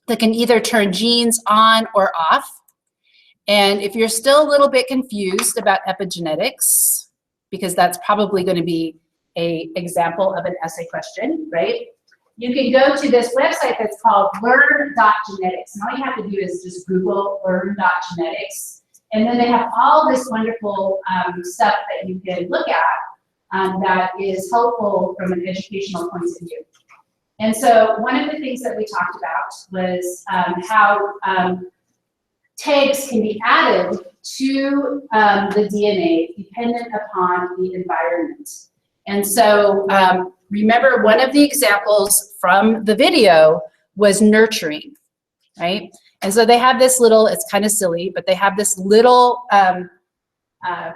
that can either turn genes on or off. And if you're still a little bit confused about epigenetics, because that's probably going to be an example of an essay question, right? You can go to this website that's called learn.genetics. And all you have to do is just Google learn.genetics. And then they have all this wonderful stuff that you can look at that is helpful from an educational point of view. And so one of the things that we talked about was how tags can be added to the DNA dependent upon the environment. And so remember, one of the examples from the video was nurturing, right? And so they have this little, it's kind of silly, but they have this little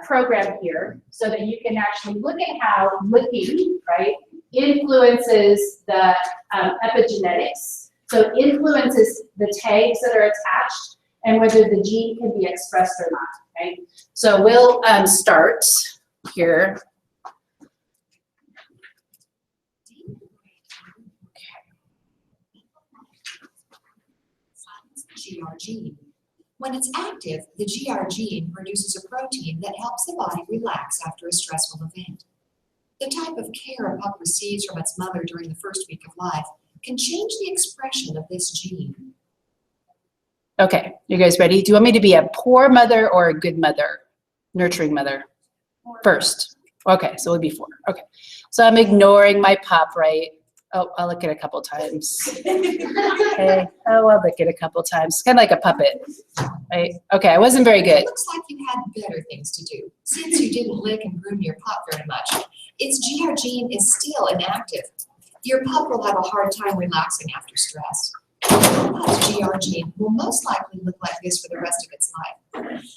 program here so that you can actually look at how looking, right, influences the epigenetics. So it influences the tags that are attached and whether the gene can be expressed or not, right? So we'll start here. GR gene. When it's active, the GR gene produces a protein that helps the body relax after a stressful event. The type of care a pup receives from its mother during the first week of life can change the expression of this gene. Okay, you guys ready? Do you want me to be a poor mother or a good mother? Nurturing mother? First. Okay, so it'll be 4. Okay, so I'm ignoring my pup, right? Oh, I'll lick it a couple times. Okay. Oh, I'll lick it a couple times. Kind of like a puppet, right? Okay, I wasn't very good. It looks like you had better things to do. Since you didn't lick and groom your pup very much, its GR gene is still inactive. Your pup will have a hard time relaxing after stress. Your pup's GR gene will most likely look like this for the rest of its life.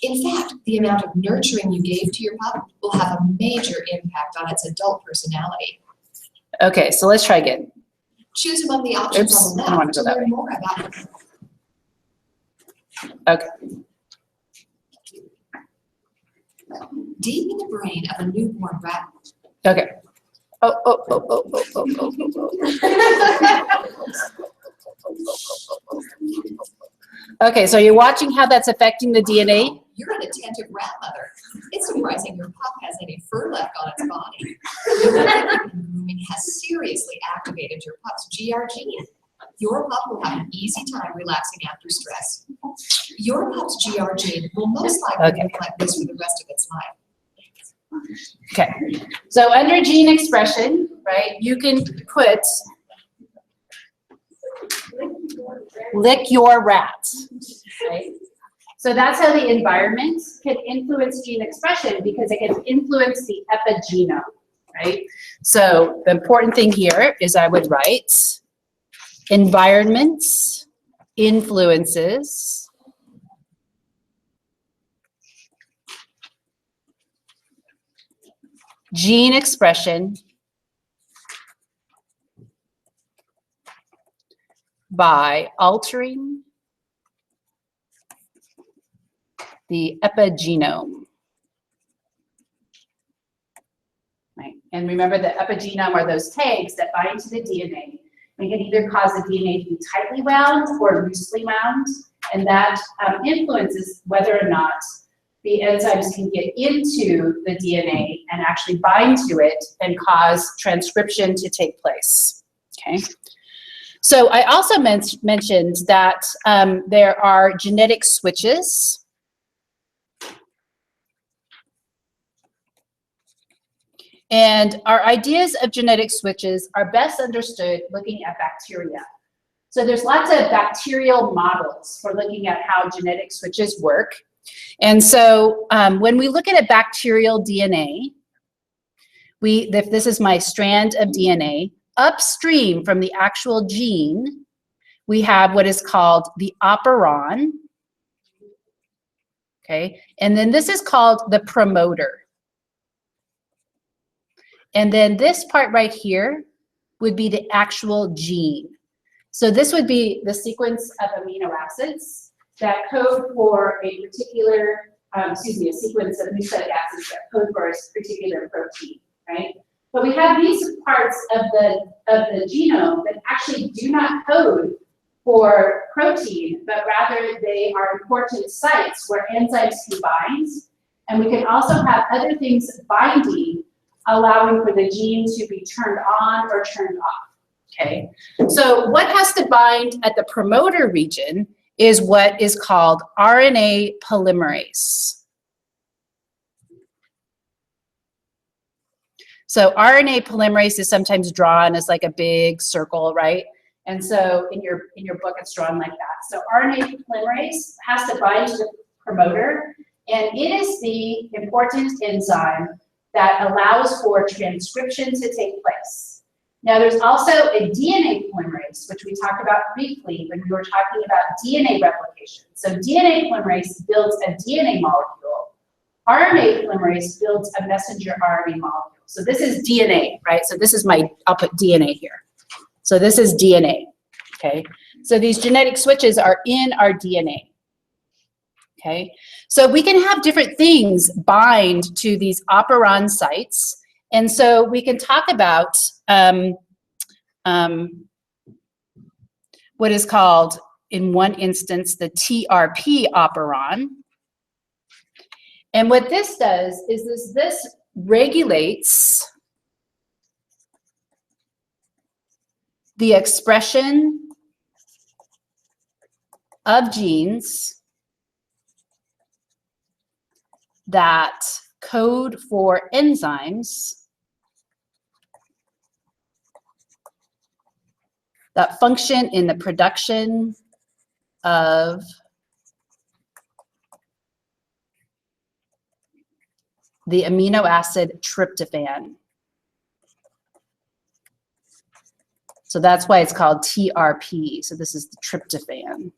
In fact, the amount of nurturing you gave to your pup will have a major impact on its adult personality. Okay, so let's try again. Choose among the options on the left to learn more about it. Okay. Deep in the brain of a newborn rat. Okay. Oh. Okay, so you're watching how that's affecting the DNA? You're an attentive rat mother. It's surprising your pup has any fur left on its body. Grooming has seriously activated your pup's GR gene. Your pup will have an easy time relaxing after stress. Your pup's GR gene will most likely look like this for the rest of its life. Okay, so under gene expression, right, you can put lick your rat, right? So that's how the environment can influence gene expression because it can influence the epigenome, right? So the important thing here is I would write environment influences gene expression by altering the epigenome. Right? And remember, the epigenome are those tags that bind to the DNA and can either cause the DNA to be tightly wound or loosely wound, and that influences whether or not the enzymes can get into the DNA and actually bind to it and cause transcription to take place. Okay. So I also mentioned that there are genetic switches. And our ideas of genetic switches are best understood looking at bacteria. So there's lots of bacterial models for looking at how genetic switches work. And so when we look at a bacterial DNA, if this is my strand of DNA, upstream from the actual gene, we have what is called the operon, okay? And then this is called the promoter. And then this part right here would be the actual gene. So this would be the sequence of amino acids that code for a particular, a sequence of nucleic acids that code for a particular protein, right? But we have these parts of the genome that actually do not code for protein, but rather they are important sites where enzymes can bind. And we can also have other things binding, allowing for the gene to be turned on or turned off. Okay, so what has to bind at the promoter region is what is called RNA polymerase. So RNA polymerase is sometimes drawn as like a big circle, right? And so in your book, it's drawn like that. So RNA polymerase has to bind to the promoter, and it is the important enzyme that allows for transcription to take place. Now, there's also a DNA polymerase, which we talked about briefly when we were talking about DNA replication. So DNA polymerase builds a DNA molecule. RNA polymerase builds a messenger RNA molecule. So this is DNA, right? So this is I'll put DNA here. So this is DNA, okay? So these genetic switches are in our DNA, okay? So we can have different things bind to these operon sites. And so we can talk about what is called, in one instance, the TRP operon. And what this does is this regulates the expression of genes that code for enzymes that function in the production of the amino acid tryptophan. So that's why it's called TRP. So this is the tryptophan.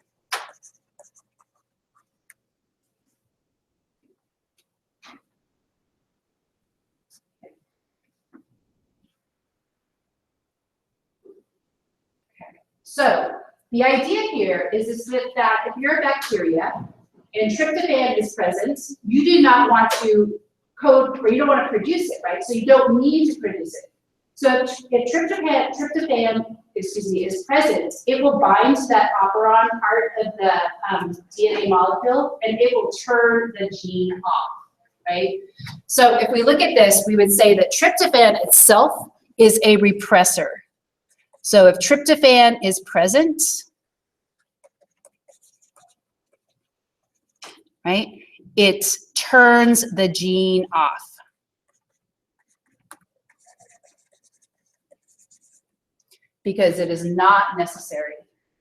So the idea here is that if you're a bacteria and tryptophan is present, you do not want to code, or you don't want to produce it, right? So you don't need to produce it. So if tryptophan is present, it will bind to that operon part of the DNA molecule, and it will turn the gene off, right? So if we look at this, we would say that tryptophan itself is a repressor. So if tryptophan is present, right, it turns the gene off. Because it is not necessary.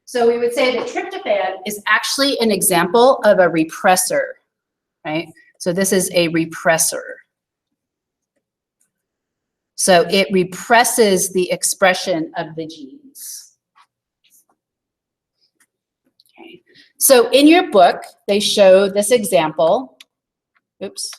So we would say that tryptophan is actually an example of a repressor, right? So this is a repressor. So it represses the expression of the genes. Okay. So in your book, they show this example. Oops.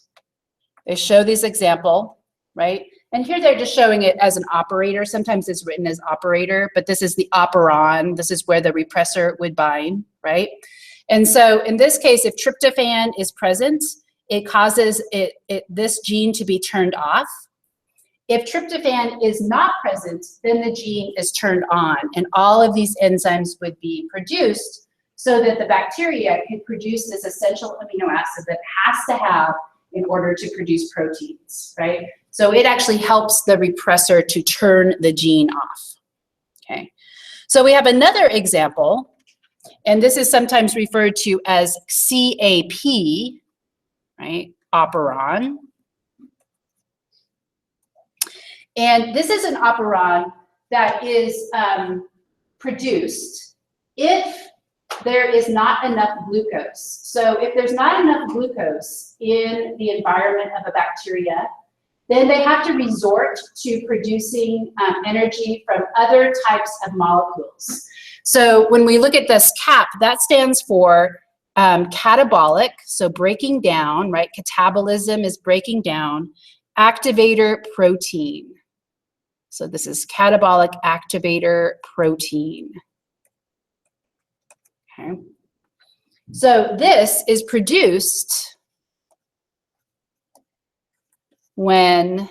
They show this example, right? And here they're just showing it as an operator. Sometimes it's written as operator, but this is the operon. This is where the repressor would bind, right? And so in this case, if tryptophan is present, it causes this gene to be turned off. If tryptophan is not present, then the gene is turned on, and all of these enzymes would be produced so that the bacteria can produce this essential amino acid that it has to have in order to produce proteins, right? So it actually helps the repressor to turn the gene off, okay? So we have another example, and this is sometimes referred to as CAP, right, operon. And this is an operon that is produced if there is not enough glucose. So if there's not enough glucose in the environment of a bacteria, then they have to resort to producing energy from other types of molecules. So when we look at this CAP, that stands for catabolic, so breaking down, right? Catabolism is breaking down, activator protein. So this is catabolic activator protein. Okay. So this is produced when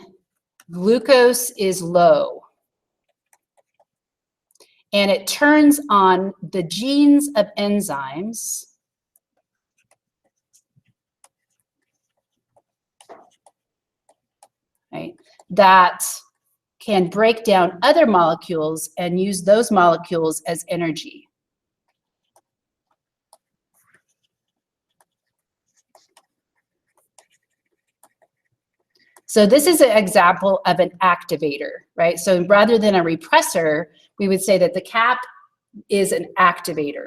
glucose is low. and it turns on the genes of enzymes right, that can break down other molecules and use those molecules as energy. So this is an example of an activator, right? So rather than a repressor, we would say that the cap is an activator.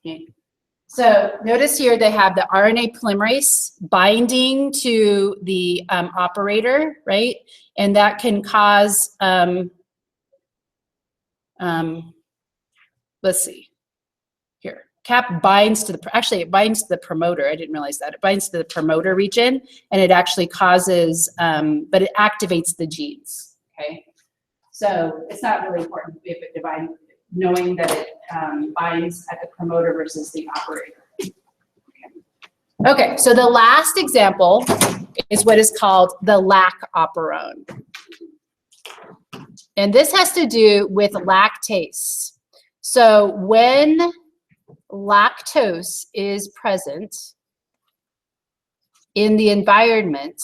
Okay. So notice here they have the RNA polymerase binding to the operator, right? And that can cause, let's see, here. Cap binds to the, actually it binds to the promoter. I didn't realize that. It binds to the promoter region, and it actually causes, but it activates the genes, okay? So it's not really important if it divides, knowing that it binds at the promoter versus the operator. Okay, so the last example is what is called the Lac Operon. And this has to do with lactase. So when lactose is present in the environment,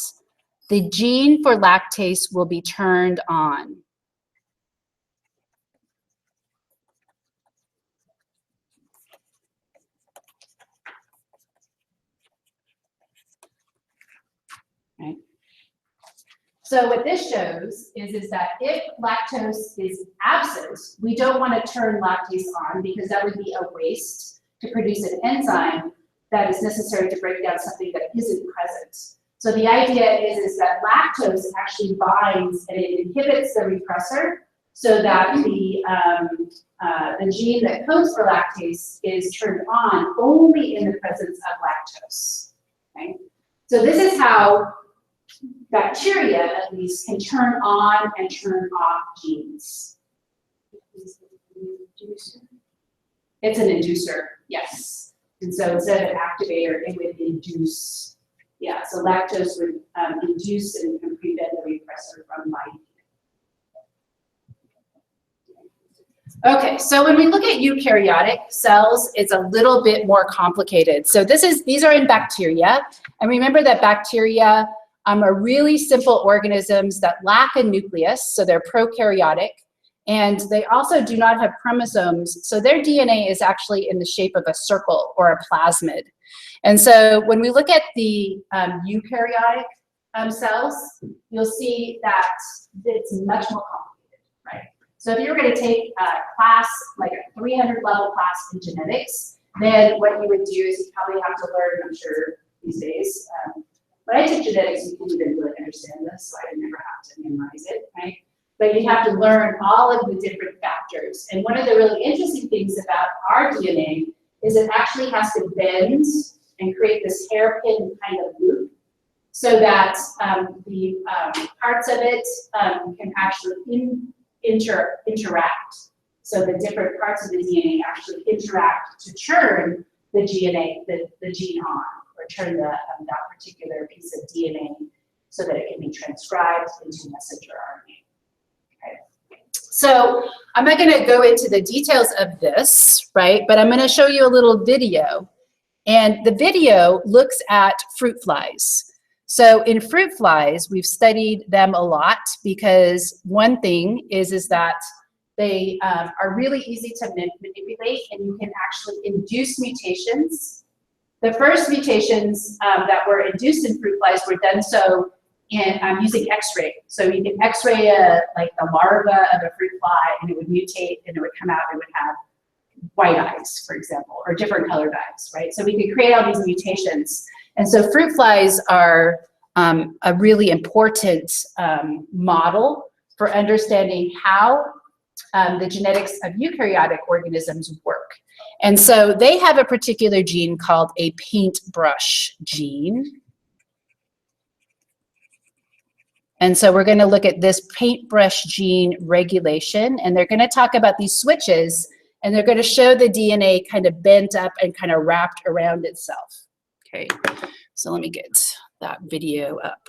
the gene for lactase will be turned on. Right. So what this shows is that if lactose is absent, we don't want to turn lactase on because that would be a waste to produce an enzyme that is necessary to break down something that isn't present. So the idea is that lactose actually binds and it inhibits the repressor so that the gene that codes for lactase is turned on only in the presence of lactose. Okay? So this is how bacteria, at least, can turn on and turn off genes. It's an inducer, yes. And so instead of an activator, it would induce. Yeah, so lactose would induce and prevent the repressor from binding. Okay, so when we look at eukaryotic cells, it's a little bit more complicated. So these are in bacteria, and remember that bacteria are really simple organisms that lack a nucleus, so they're prokaryotic, and they also do not have chromosomes, so their DNA is actually in the shape of a circle or a plasmid. And so when we look at the eukaryotic cells, you'll see that it's much more complicated, right? So if you were going to take a class, like a 300-level class in genetics, then what you would do is you probably have to learn, I'm sure these days, when I took genetics, you didn't even really understand this, so I didn't ever have to memorize it, right? But you have to learn all of the different factors. And one of the really interesting things about our DNA is it actually has to bend and create this hairpin kind of loop so that the parts of it can actually interact. So the different parts of the DNA actually interact to turn the DNA, the gene on, or turn that particular piece of DNA so that it can be transcribed into messenger RNA. Okay. So I'm not going to go into the details of this, right? But I'm going to show you a little video. And the video looks at fruit flies. So in fruit flies, we've studied them a lot because one thing is that they are really easy to manipulate, and you can actually induce mutations. The first mutations that were induced in fruit flies were done so in using X-ray. So you can X-ray like the larva of a fruit fly, and it would mutate, and it would come out, and it would have white eyes, for example, or different colored eyes, right? So we could create all these mutations. And so fruit flies are a really important model for understanding how the genetics of eukaryotic organisms work. And so they have a particular gene called a paintbrush gene. And so we're going to look at this paintbrush gene regulation, and they're going to talk about these switches, and they're going to show the DNA kind of bent up and kind of wrapped around itself. Okay, so let me get that video up.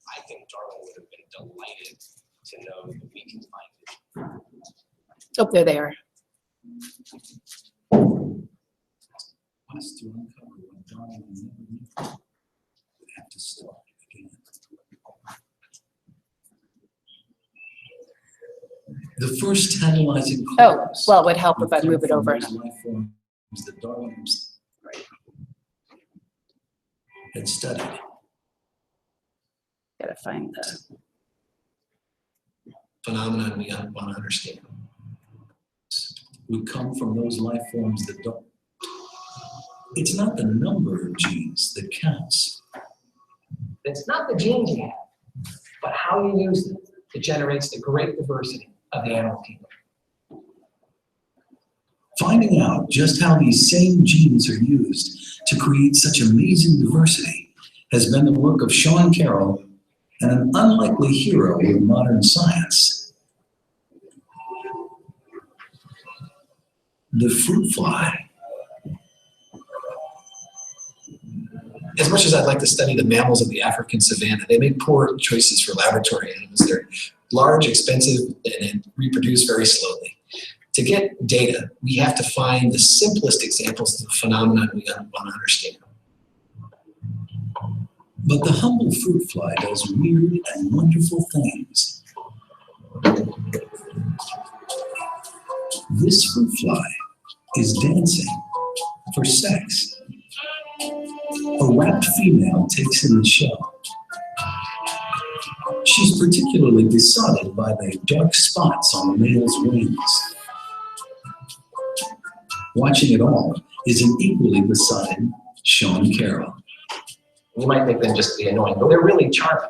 I think Darwin would have been delighted to know that we can find it. Oh, there they are. Us to uncover what Darwin never knew. We have to start again. The first tantalizing Oh, clues well, it would help if I come move it from over. those life forms that Darwin had studied. Gotta find the. Phenomenon we want to understand would come from those life forms that don't. It's not the number of genes that counts. It's not the genes you have, but how you use them that generates the great diversity of the animal kingdom. Finding out just how these same genes are used to create such amazing diversity has been the work of Sean Carroll and an unlikely hero of modern science, the fruit fly. As much as I'd like to study the mammals of the African savanna, they make poor choices for laboratory animals. They're large, expensive, and reproduce very slowly. To get data, we have to find the simplest examples of the phenomenon we want to understand. But the humble fruit fly does weird and wonderful things. This fruit fly is dancing for sex. A wrapped female takes in the shell. She's particularly besotted by the dark spots on the male's wings. Watching it all is an equally besotted Sean Carroll. You might think them just to be annoying, but they're really charming.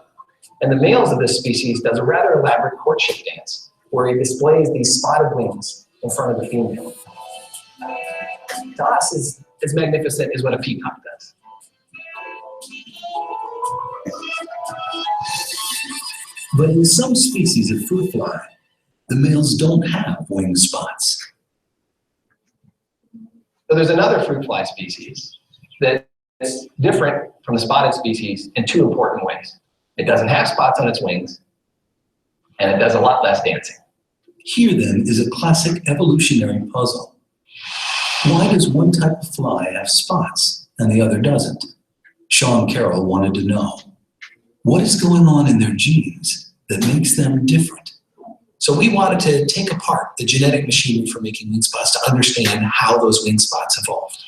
And the males of this species does a rather elaborate courtship dance where he displays these spotted wings in front of the female. To us, is as magnificent as what a peacock does. But in some species of fruit fly, the males don't have wing spots. So there's another fruit fly species that is different from the spotted species in two important ways. It doesn't have spots on its wings, and it does a lot less dancing. Here then is a classic evolutionary puzzle. Why does one type of fly have spots and the other doesn't? Sean Carroll wanted to know. What is going on in their genes that makes them different? So we wanted to take apart the genetic machine for making wing spots to understand how those wing spots evolved.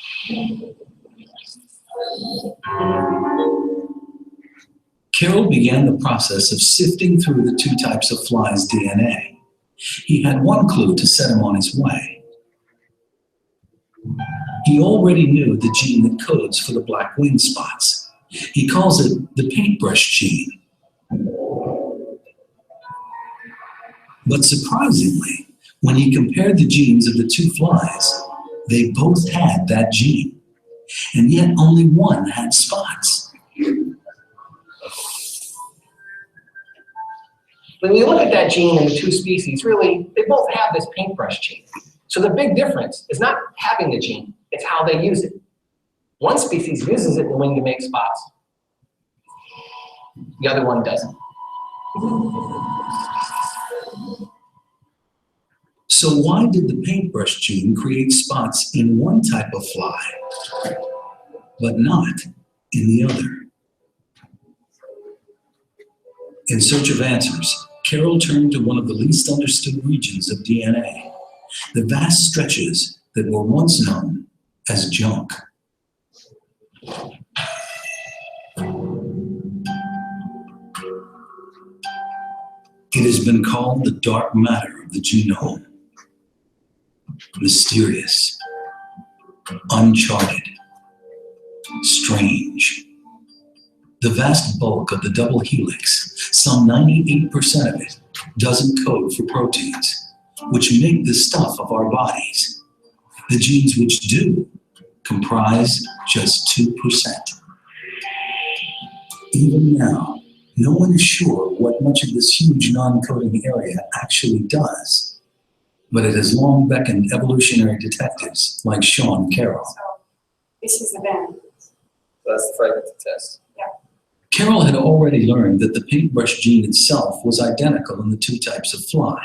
Carroll began the process of sifting through the two types of flies' DNA. He had one clue to set him on his way. He already knew the gene that codes for the black wing spots. He calls it the paintbrush gene. But surprisingly, when he compared the genes of the two flies, they both had that gene, and yet only one had spots. When you look at that gene in the two species, really, they both have this paintbrush gene. So the big difference is not having the gene, it's how they use it. One species uses it in the wing to make spots. The other one doesn't. So why did the paintbrush gene create spots in one type of fly, but not in the other? In search of answers, Carroll turned to one of the least understood regions of DNA, the vast stretches that were once known as junk. It has been called the dark matter of the genome. Mysterious, uncharted, strange. The vast bulk of the double helix, some 98% of it, doesn't code for proteins, which make the stuff of our bodies. The genes which do comprise just 2%. Even now, no one is sure what much of this huge non-coding area actually does. but it has long beckoned evolutionary detectives like Sean Carroll. So this is the bend. That's the fragmented test. Carroll had already learned that the paintbrush gene itself was identical in the two types of fly.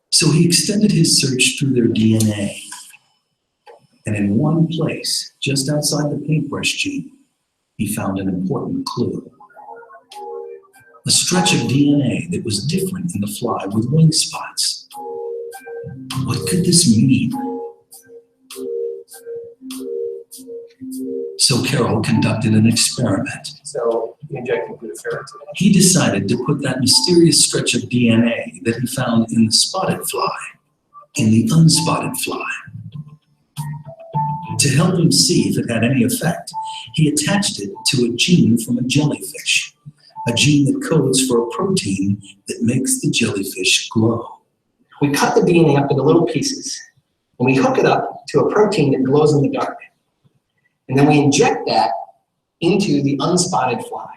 So he extended his search through their DNA. And in one place, just outside the paintbrush gene, he found an important clue. A stretch of DNA that was different in the fly with wing spots. What could this mean? So Carroll conducted an experiment. So you injected glutathione. He decided to put that mysterious stretch of DNA that he found in the spotted fly in the unspotted fly. To help him see if it had any effect, he attached it to a gene from a jellyfish, a gene that codes for a protein that makes the jellyfish glow. We cut the DNA up into little pieces, and we hook it up to a protein that glows in the dark. And then we inject that into the unspotted fly.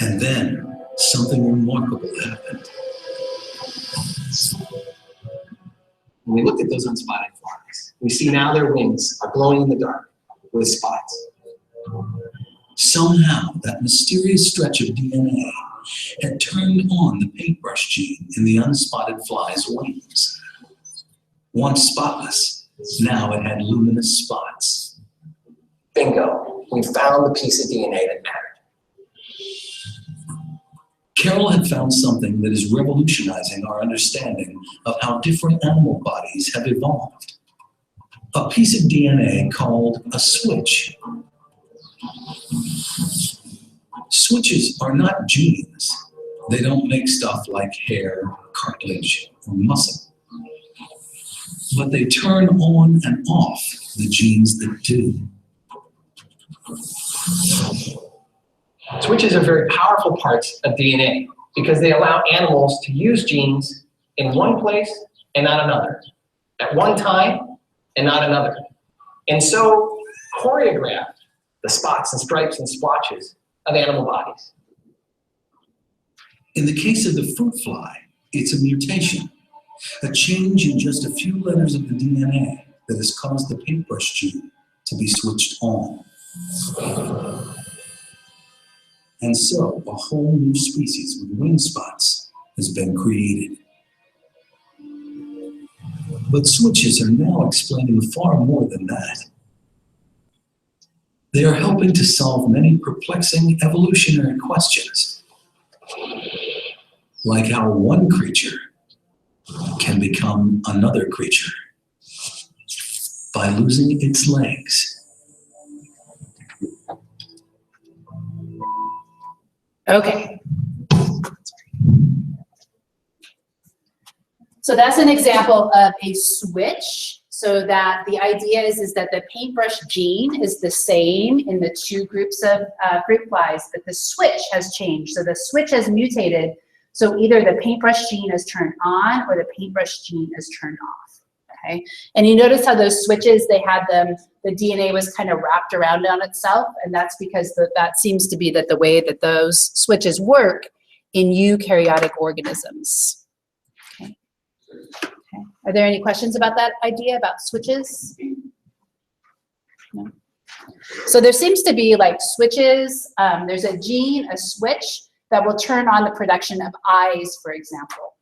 And then something remarkable happened. When we looked at those unspotted flies, we see now their wings are glowing in the dark with spots. Somehow, that mysterious stretch of DNA had turned on the paintbrush gene in the unspotted fly's wings. Once spotless, now it had luminous spots. Bingo, we found the piece of DNA that mattered. Carroll had found something that is revolutionizing our understanding of how different animal bodies have evolved. A piece of DNA called a switch. Switches are not genes. They don't make stuff like hair, cartilage, or muscle. But they turn on and off the genes that do. Switches are very powerful parts of DNA because they allow animals to use genes in one place and not another, at one time and not another. And so choreograph the spots and stripes and splotches of animal bodies. In the case of the fruit fly, it's a mutation, a change in just a few letters of the DNA that has caused the paintbrush gene to be switched on. And so a whole new species with wing spots has been created. But switches are now explaining far more than that. They are helping to solve many perplexing evolutionary questions, like how one creature can become another creature by losing its legs. Okay. So that's an example of a switch. So that the idea is that the paintbrush gene is the same in the two groups of fruit flies, but the switch has changed. So the switch has mutated. So either the paintbrush gene is turned on or the paintbrush gene is turned off. Okay. And you notice how those switches, they had them, the DNA was kind of wrapped around on itself. And that's because that seems to be that the way that those switches work in eukaryotic organisms. Okay. Okay. Are there any questions about that idea about switches? No. So there seems to be like switches. There's a gene, a switch that will turn on the production of eyes, for example.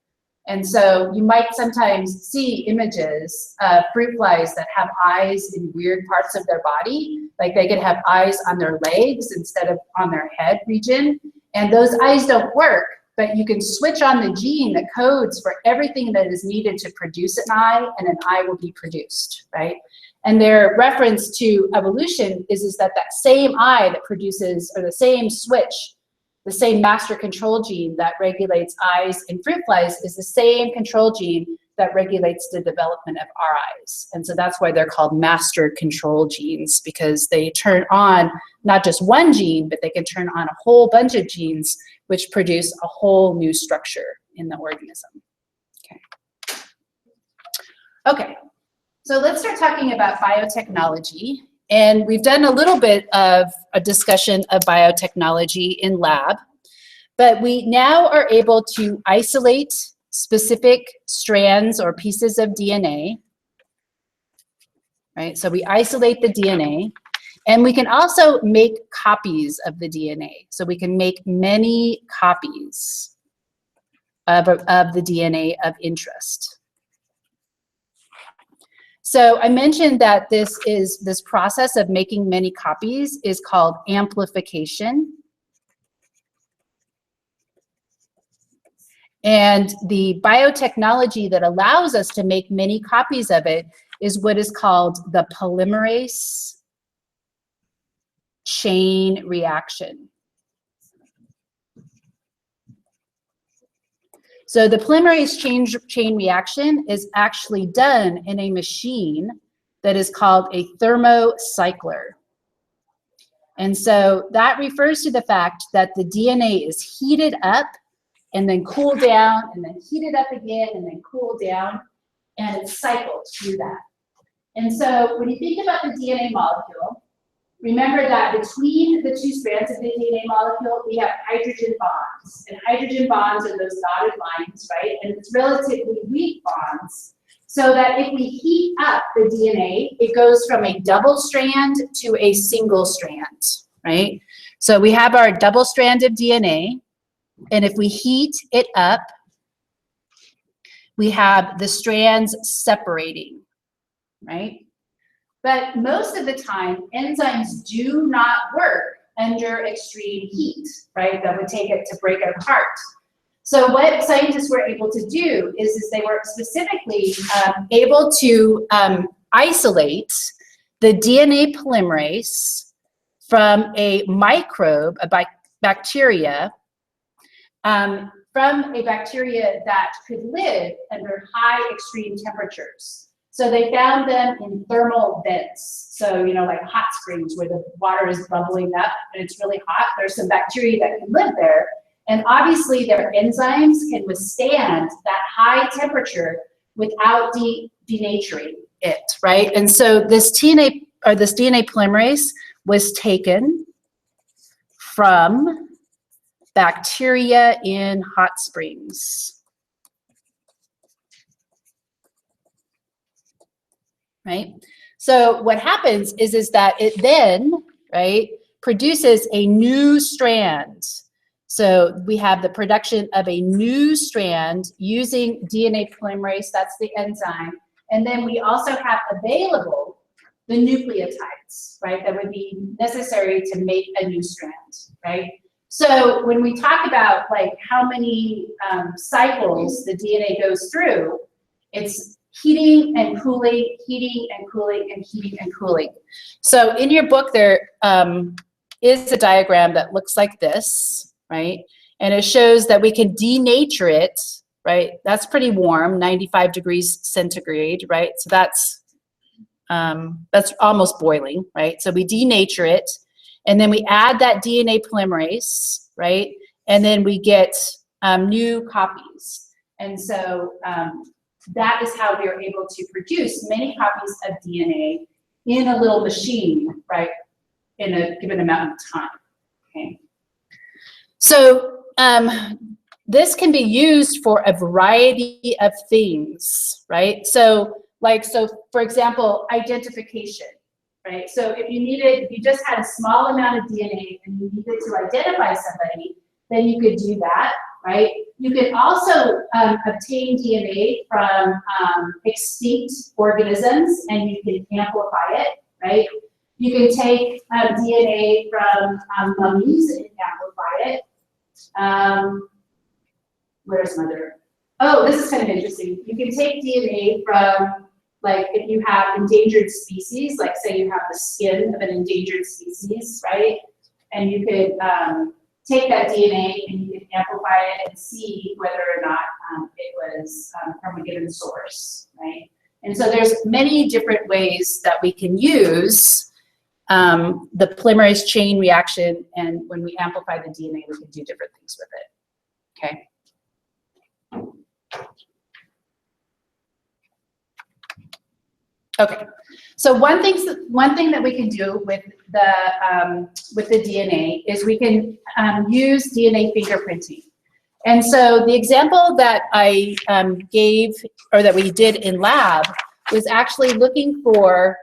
And so you might sometimes see images of fruit flies that have eyes in weird parts of their body. Like they could have eyes on their legs instead of on their head region. And those eyes don't work, but you can switch on the gene that codes for everything that is needed to produce an eye, and an eye will be produced, right? And their reference to evolution is that that same eye that produces, or the same switch, the same master control gene that regulates eyes in fruit flies is the same control gene that regulates the development of our eyes. And so that's why they're called master control genes, because they turn on not just one gene, but they can turn on a whole bunch of genes which produce a whole new structure in the organism. Okay. Okay, so let's start talking about biotechnology. And we've done a little bit of a discussion of biotechnology in lab, but we now are able to isolate specific strands or pieces of DNA, right? So we isolate the DNA, and we can also make copies of the DNA. So we can make many copies of the DNA of interest. So I mentioned that this process of making many copies is called amplification. And the biotechnology that allows us to make many copies of it is what is called the polymerase chain reaction. So the polymerase chain reaction is actually done in a machine that is called a thermocycler. And so that refers to the fact that the DNA is heated up and then cooled down and then heated up again and then cooled down, and it cycles through that. And so when you think about the DNA molecule, remember that between the two strands of the DNA molecule, we have hydrogen bonds. And hydrogen bonds are those dotted lines, right? And it's relatively weak bonds. So that if we heat up the DNA, it goes from a double strand to a single strand, right? So we have our double strand of DNA, and if we heat it up, we have the strands separating, right? But most of the time, enzymes do not work under extreme heat, right? That would take it to break it apart. So what scientists were able to do is they were specifically able to isolate the DNA polymerase from a microbe, a bacteria, that could live under high extreme temperatures. So they found them in thermal vents. So, you know, like hot springs where the water is bubbling up and it's really hot. There's some bacteria that can live there. And obviously their enzymes can withstand that high temperature without denaturing it, right? And so this DNA polymerase was taken from bacteria in hot springs, right? So what happens is that it then, right, produces a new strand. So we have the production of a new strand using DNA polymerase, that's the enzyme, and then we also have available the nucleotides, right, that would be necessary to make a new strand, right? So when we talk about like how many cycles the DNA goes through, it's heating and cooling, heating and cooling, and heating and cooling. So in your book there is a diagram that looks like this, right? And it shows that we can denature it, right? That's pretty warm, 95 degrees centigrade, right? So that's almost boiling, right? So we denature it, and then we add that DNA polymerase, right? And then we get new copies. And so that is how we are able to produce many copies of DNA in a little machine, right? In a given amount of time, okay? So this can be used for a variety of things, right? So for example, identification, right? So if you just had a small amount of DNA and you needed to identify somebody, then you could do that, right? You can also obtain DNA from extinct organisms and you can amplify it, right? You can take DNA from mummies and amplify it. Where's mother? Oh, this is kind of interesting. You can take DNA from, like, if you have endangered species, like say you have the skin of an endangered species, right? And you could take that DNA and you can amplify it and see whether or not it was from a given source, right? And so there's many different ways that we can use the polymerase chain reaction, and when we amplify the DNA, we can do different things with it, okay? Okay, so one thing that we can do with the DNA is we can use DNA fingerprinting. And so the example that I gave, or that we did in lab, was actually looking for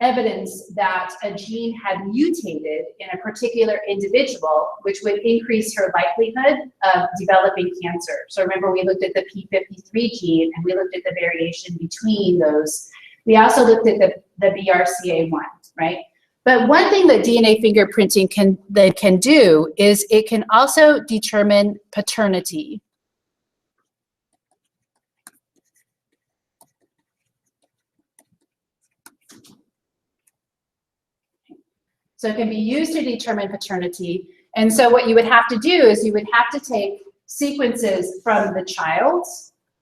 evidence that a gene had mutated in a particular individual, which would increase her likelihood of developing cancer. So remember, we looked at the P53 gene, and we looked at the variation between those. We also looked at the BRCA1, right? But one thing that DNA fingerprinting can do is it can also determine paternity. So it can be used to determine paternity. And so what you would have to do is you would have to take sequences from the child,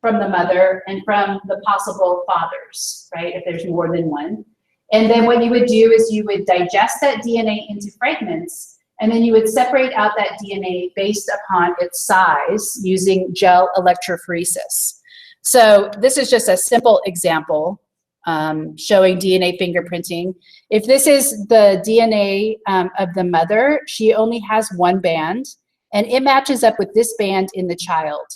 from the mother, and from the possible fathers, right, if there's more than one. And then what you would do is you would digest that DNA into fragments, and then you would separate out that DNA based upon its size using gel electrophoresis. So this is just a simple example showing DNA fingerprinting. If this is the DNA of the mother, she only has one band, and it matches up with this band in the child,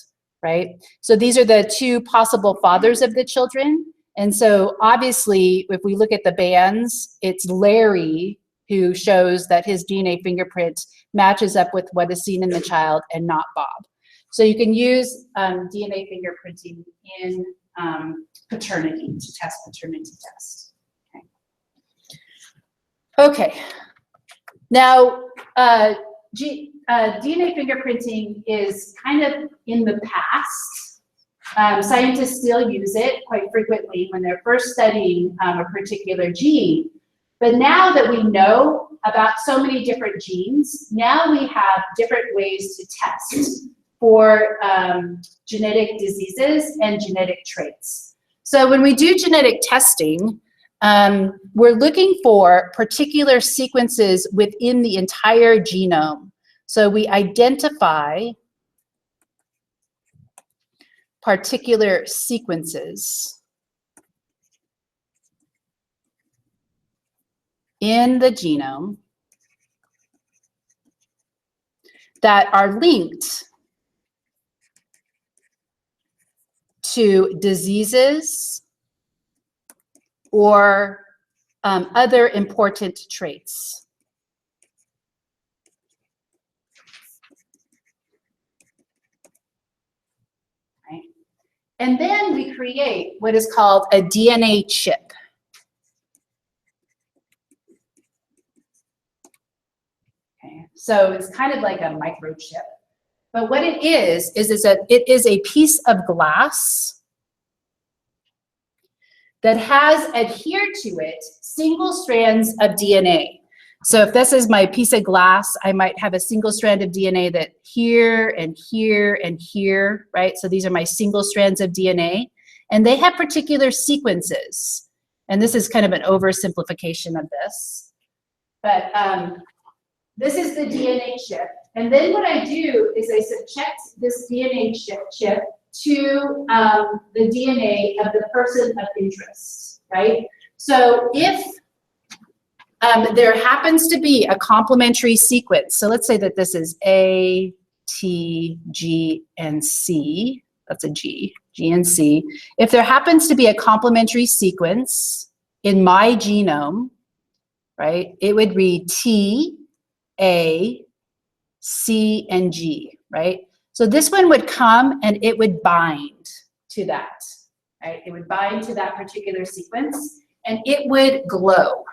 right? So these are the two possible fathers of the children. And so obviously, if we look at the bands, it's Larry who shows that his DNA fingerprint matches up with what is seen in the child and not Bob. So you can use DNA fingerprinting in paternity, to test paternity test. Okay. Now, DNA fingerprinting is kind of in the past. Scientists still use it quite frequently when they're first studying a particular gene. But now that we know about so many different genes, now we have different ways to test for genetic diseases and genetic traits. So when we do genetic testing, we're looking for particular sequences within the entire genome. So we identify particular sequences in the genome that are linked to diseases or other important traits. Right? And then we create what is called a DNA chip. Okay. So it's kind of like a microchip. But what it is a piece of glass that has adhered to it single strands of DNA. So if this is my piece of glass, I might have a single strand of DNA that here and here and here, right? So these are my single strands of DNA, and they have particular sequences. And this is kind of an oversimplification of this. But this is the DNA chip. And then what I do is I subject this DNA chip to the DNA of the person of interest, right? So if there happens to be a complementary sequence, so let's say that this is A, T, G, and C, that's a G, G and C. If there happens to be a complementary sequence in my genome, right, it would read T, A, C, and G, right? So this one would come and it would bind to that, right? It would bind to that particular sequence and it would glow,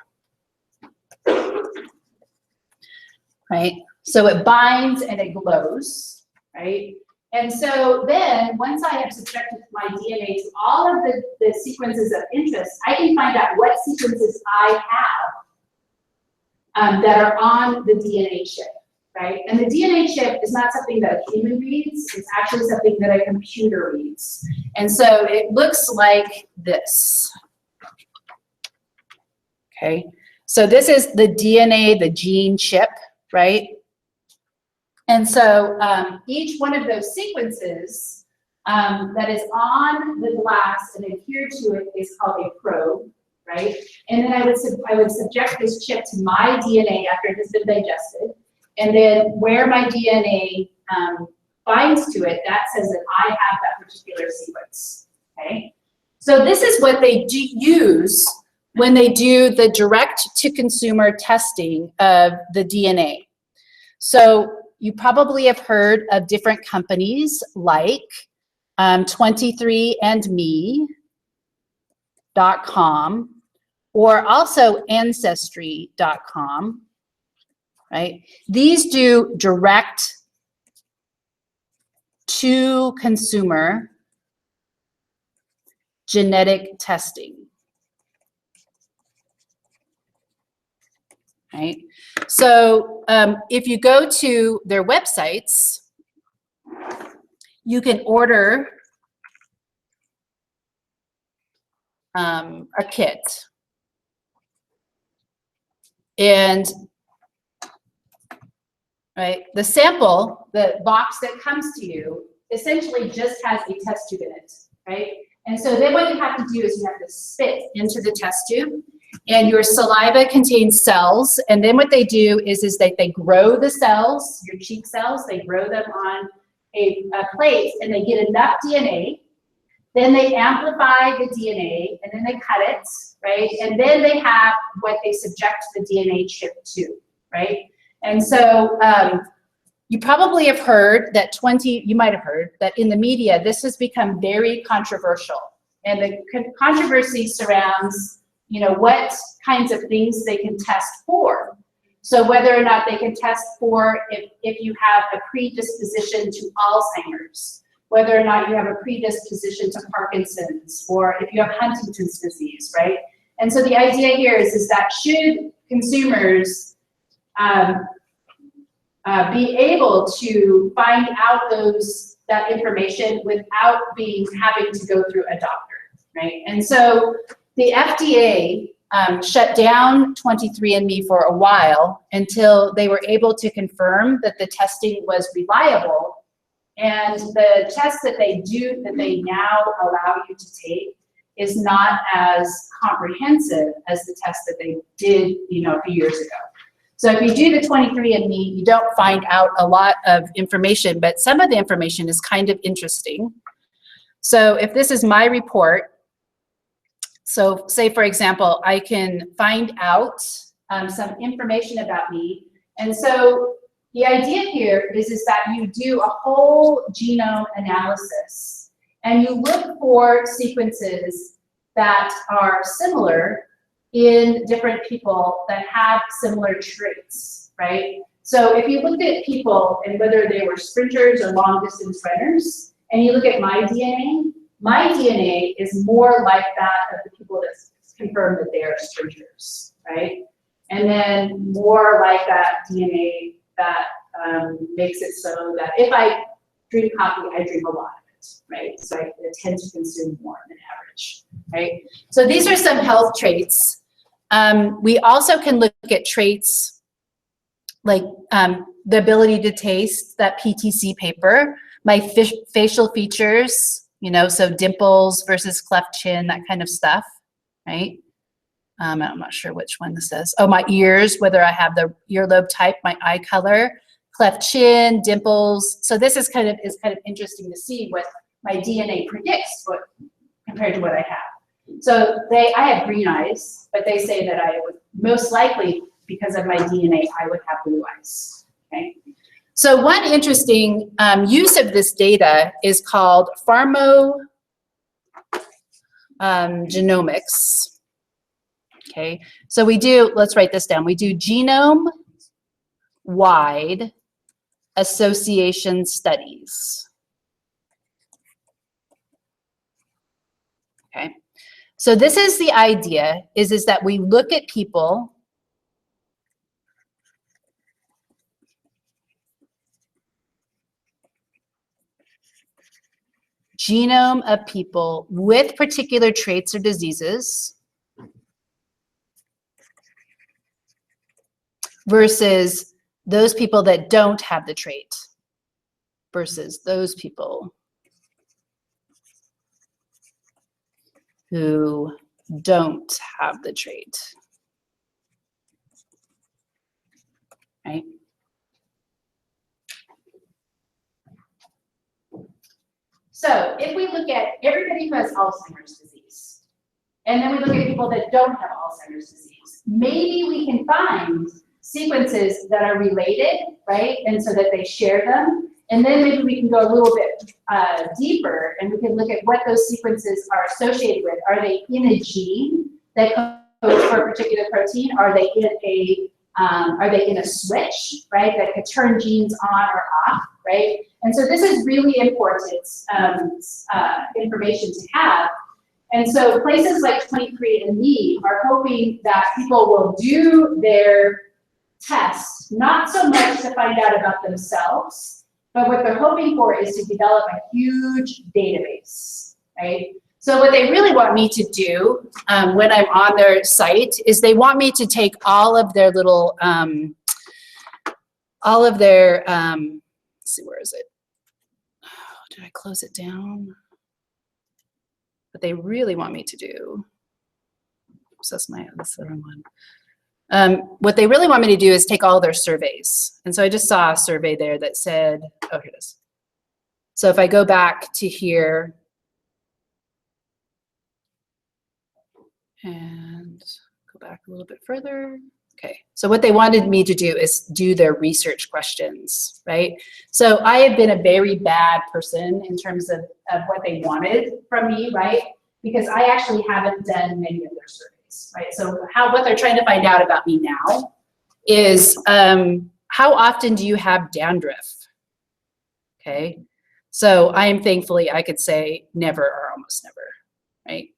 right? So it binds and it glows, right? And so then once I have subjected my DNA to all of the sequences of interest, I can find out what sequences I have that are on the DNA chip. Right? And the DNA chip is not something that a human reads, it's actually something that a computer reads. And so it looks like this. Okay, so this is the DNA, the gene chip, right? And so each one of those sequences that is on the glass and adhered to it is called a probe, right? And then I would subject this chip to my DNA after it has been digested. And then where my DNA binds to it, that says that I have that particular sequence, okay? So this is what they use when they do the direct-to-consumer testing of the DNA. So you probably have heard of different companies like 23andme.com or also Ancestry.com, right? These do direct-to-consumer genetic testing. Right? So if you go to their websites, you can order a kit. And right, the sample, the box that comes to you, essentially just has a test tube in it, right? And so then what you have to do is you have to spit into the test tube. And your saliva contains cells, and then what they do is that they grow the cells, your cheek cells, they grow them on a plate, and they get enough DNA. Then they amplify the DNA, and then they cut it, right? And then they have what they subject the DNA chip to, right? And so you probably have heard that you might have heard that in the media, this has become very controversial. And the controversy surrounds what kinds of things they can test for. So whether or not they can test for if you have a predisposition to Alzheimer's, whether or not you have a predisposition to Parkinson's, or if you have Huntington's disease, right? And so the idea here is that should consumers be able to find out that information without having to go through a doctor, right? And so the FDA shut down 23andMe for a while until they were able to confirm that the testing was reliable. And the test that they now allow you to take is not as comprehensive as the test that they did, a few years ago. So if you do the 23andMe, you don't find out a lot of information, but some of the information is kind of interesting. So if this is my report, so say, for example, I can find out some information about me. And so the idea here is that you do a whole genome analysis, and you look for sequences that are similar in different people that have similar traits, right? So if you looked at people and whether they were sprinters or long-distance runners, and you look at my DNA is more like that of the people that confirm that they are sprinters, right? And then more like that DNA that makes it so that if I drink coffee, I drink a lot of it, right? So I tend to consume more than average, right? So these are some health traits. We also can look at traits like the ability to taste, that PTC paper, my facial features, so dimples versus cleft chin, that kind of stuff, right? I'm not sure which one this is. Oh, my ears, whether I have the earlobe type, my eye color, cleft chin, dimples. So this is kind of interesting to see what my DNA predicts compared to what I have. So I have green eyes, but they say that I would most likely, because of my DNA, I would have blue eyes, okay? So one interesting use of this data is called pharmacogenomics. Okay, so let's write this down. We do genome-wide association studies. Okay, so this is the idea, is that we look at people genome of people with particular traits or diseases versus those people that don't have the trait versus those people who don't have the trait, right? So if we look at everybody who has Alzheimer's disease, and then we look at people that don't have Alzheimer's disease, maybe we can find sequences that are related, right? And so that they share them. And then maybe we can go a little bit deeper and we can look at what those sequences are associated with. Are they in a gene that codes for a particular protein? Are they in a switch, right, that could turn genes on or off, right? And so this is really important information to have. And so places like 23andMe are hoping that people will do their tests, not so much to find out about themselves, but what they're hoping for is to develop a huge database, right? So what they really want me to do when I'm on their site is they want me to take all of their little, let's see, where is it? Oh, did I close it down? What they really want me to do, so that's the wrong one. What they really want me to do is take all their surveys. And so I just saw a survey there that said, oh, here it is. So if I go back to here and go back a little bit further. Okay, so what they wanted me to do is do their research questions, right? So I have been a very bad person in terms of what they wanted from me, right? Because I actually haven't done many of their surveys, right? So what they're trying to find out about me now is how often do you have dandruff? Okay, so I am thankfully, I could say never or almost never, right?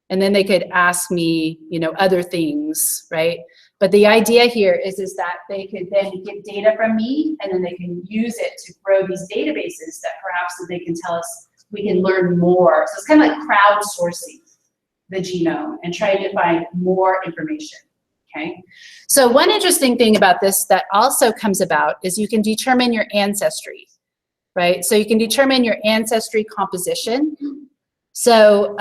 And then they could ask me, you know, other things, right? But the idea here is that they could then get data from me and then they can use it to grow these databases that perhaps they can tell us we can learn more. So it's kind of like crowdsourcing the genome and trying to find more information, okay? So one interesting thing about this that also comes about is you can determine your ancestry, right? So you can determine your ancestry composition. So,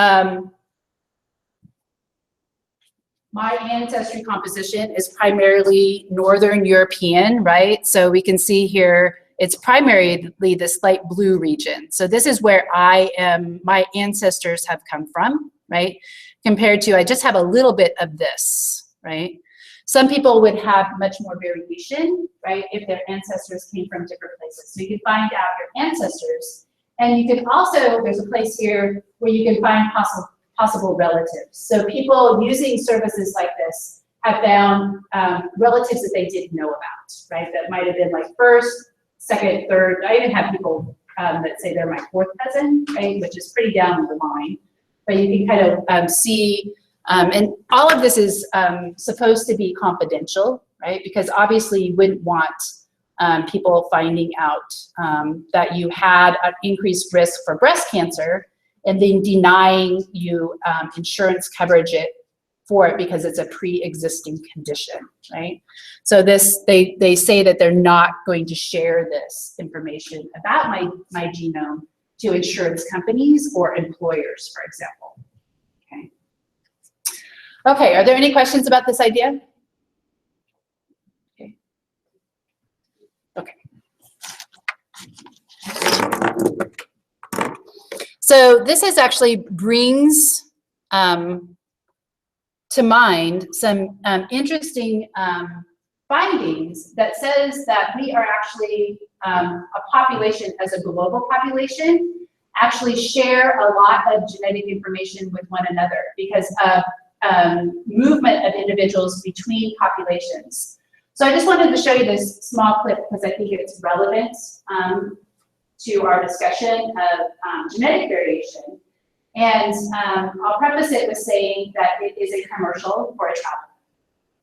my ancestry composition is primarily Northern European, right? So we can see here, it's primarily this light blue region. So this is where my ancestors have come from, right? Compared to, I just have a little bit of this, right? Some people would have much more variation, right? If their ancestors came from different places. So you can find out your ancestors. And you can also, there's a place here where you can find possible relatives. So people using services like this have found relatives that they didn't know about, right? That might have been like first, second, third. I even have people that say they're my fourth cousin, right? Which is pretty down the line. But you can kind of see, and all of this is supposed to be confidential, right? Because obviously you wouldn't want people finding out that you had an increased risk for breast cancer and then denying you insurance coverage for it because it's a pre-existing condition, right? So this, they say that they're not going to share this information about my genome to insurance companies or employers, for example, okay? Okay, are there any questions about this idea? Okay. Okay. So this is actually brings to mind some interesting findings that says that we are actually a population, as a global population, actually share a lot of genetic information with one another because of movement of individuals between populations. So I just wanted to show you this small clip because I think it's relevant to our discussion of genetic variation. And I'll preface it with saying that it is a commercial for a travel,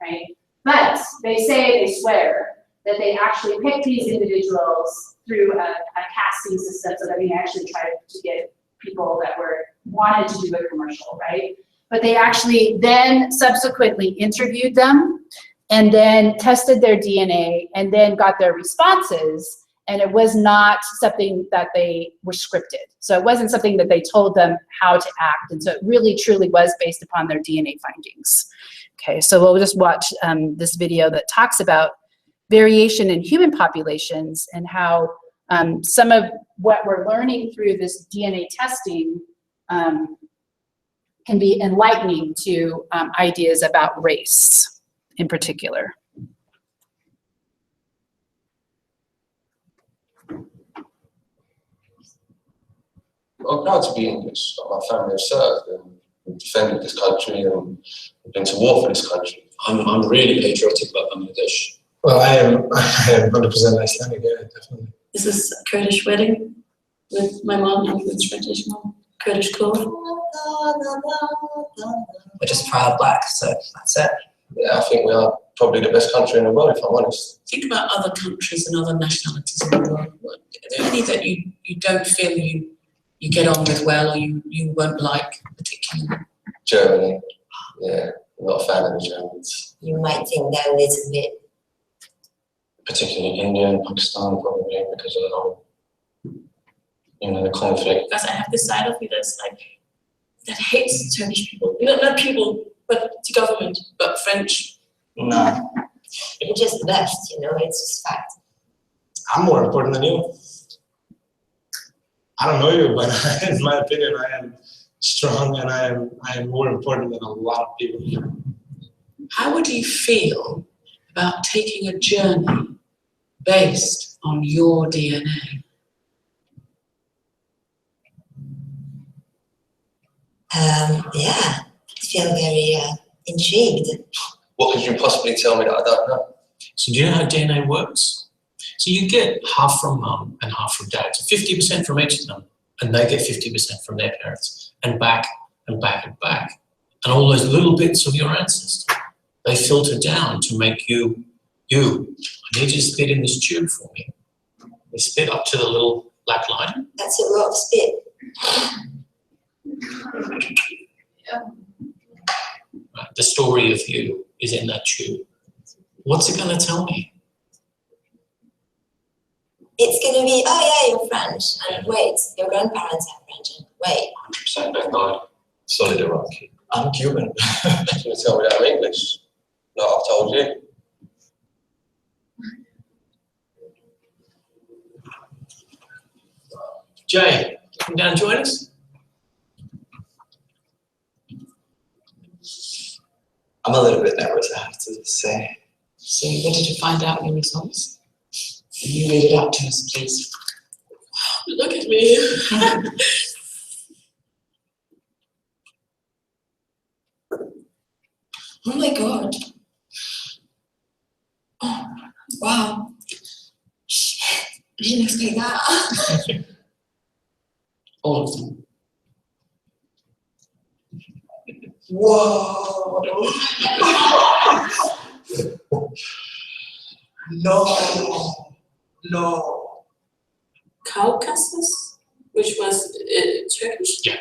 right? But they swear that they actually picked these individuals through a casting system so that they actually tried to get people that wanted to do a commercial, right? But they actually then subsequently interviewed them and then tested their DNA and then got their responses. And it was not something that they were scripted. So it wasn't something that they told them how to act. And so it really truly was based upon their DNA findings. Okay, so we'll just watch this video that talks about variation in human populations and how Some of what we're learning through this DNA testing can be enlightening to ideas about race in particular. I'm proud to be English. My family have served and defended this country and been to war for this country. I'm really patriotic about Bangladesh. Well, I am 100% Islamic, yeah, definitely. This is a Kurdish wedding with my mom and with traditional Kurdish clothes. We're just proud black, so that's it. Yeah, I think we are probably the best country in the world, if I'm honest. Think about other countries and other nationalities in the world. Are there any that you don't feel you get on with well, or you won't like particularly? Germany, yeah, I'm not a fan of the Germans. You might think that a little bit. Particularly India and Pakistan, probably, because of the whole, the conflict. Because I have this side of me that's like, that hates Turkish people. Not people, but the government, but French. No. You're just the best, it's just fact. I'm more important than you. I don't know you, but in my opinion, I am strong and I am more important than a lot of people. How would you feel about taking a journey based on your DNA? Yeah, I feel very intrigued. What could you possibly tell me that I don't know? So do you know how DNA works? So you get half from mum and half from dad, so 50% from each of them, and they get 50% from their parents, and back and back and back. And all those little bits of your ancestors, they filter down to make you. I need you to spit in this tube for me. They spit up to the little black line. That's a lot of spit. Right, the story of you is in that tube. What's it going to tell me? It's going to be, oh yeah, you're French, and wait, your grandparents are French, and wait. 100% Bengali, solid Iraqi. I'm Cuban. You're going to tell me that I'm English? No, I've told you. Jay, come down and join us. I'm a little bit nervous, I have to say. So what did you find out in your results? Can you read it out to us, please? Look at me. Oh my God. Oh, wow. Shit, I didn't expect that. All of them. Whoa! No. Caucasus, which was Turkish? Yeah.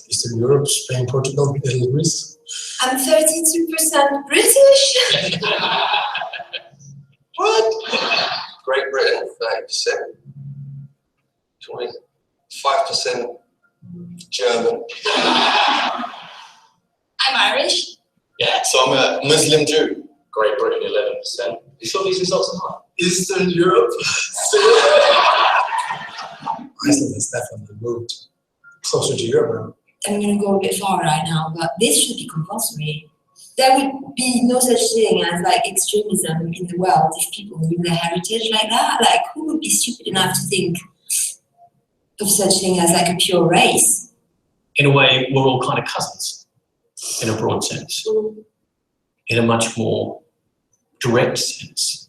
Eastern Europe, Spain, Portugal, Italy, Greece. I'm 32% British. What? Great Britain, 30%. 25% German. I'm Irish. Yeah, so I'm a Muslim Jew. Great Britain, 11%. You saw these results in mind? Eastern Europe. Iceland has definitely moved closer to Europe. I'm going to go a bit far right now, but this should be compulsory. There would be no such thing as like extremism in the world if people knew their heritage like that. Like, who would be stupid enough to think of such thing as like a pure race? In a way, we're all kind of cousins, in a broad sense. In a much more direct sense,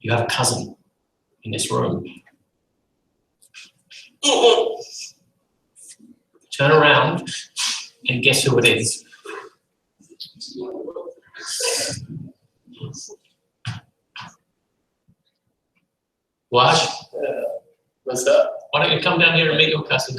you have a cousin in this room. Turn around and guess who it is. What? What's that? Why don't you come down here and meet your cousin?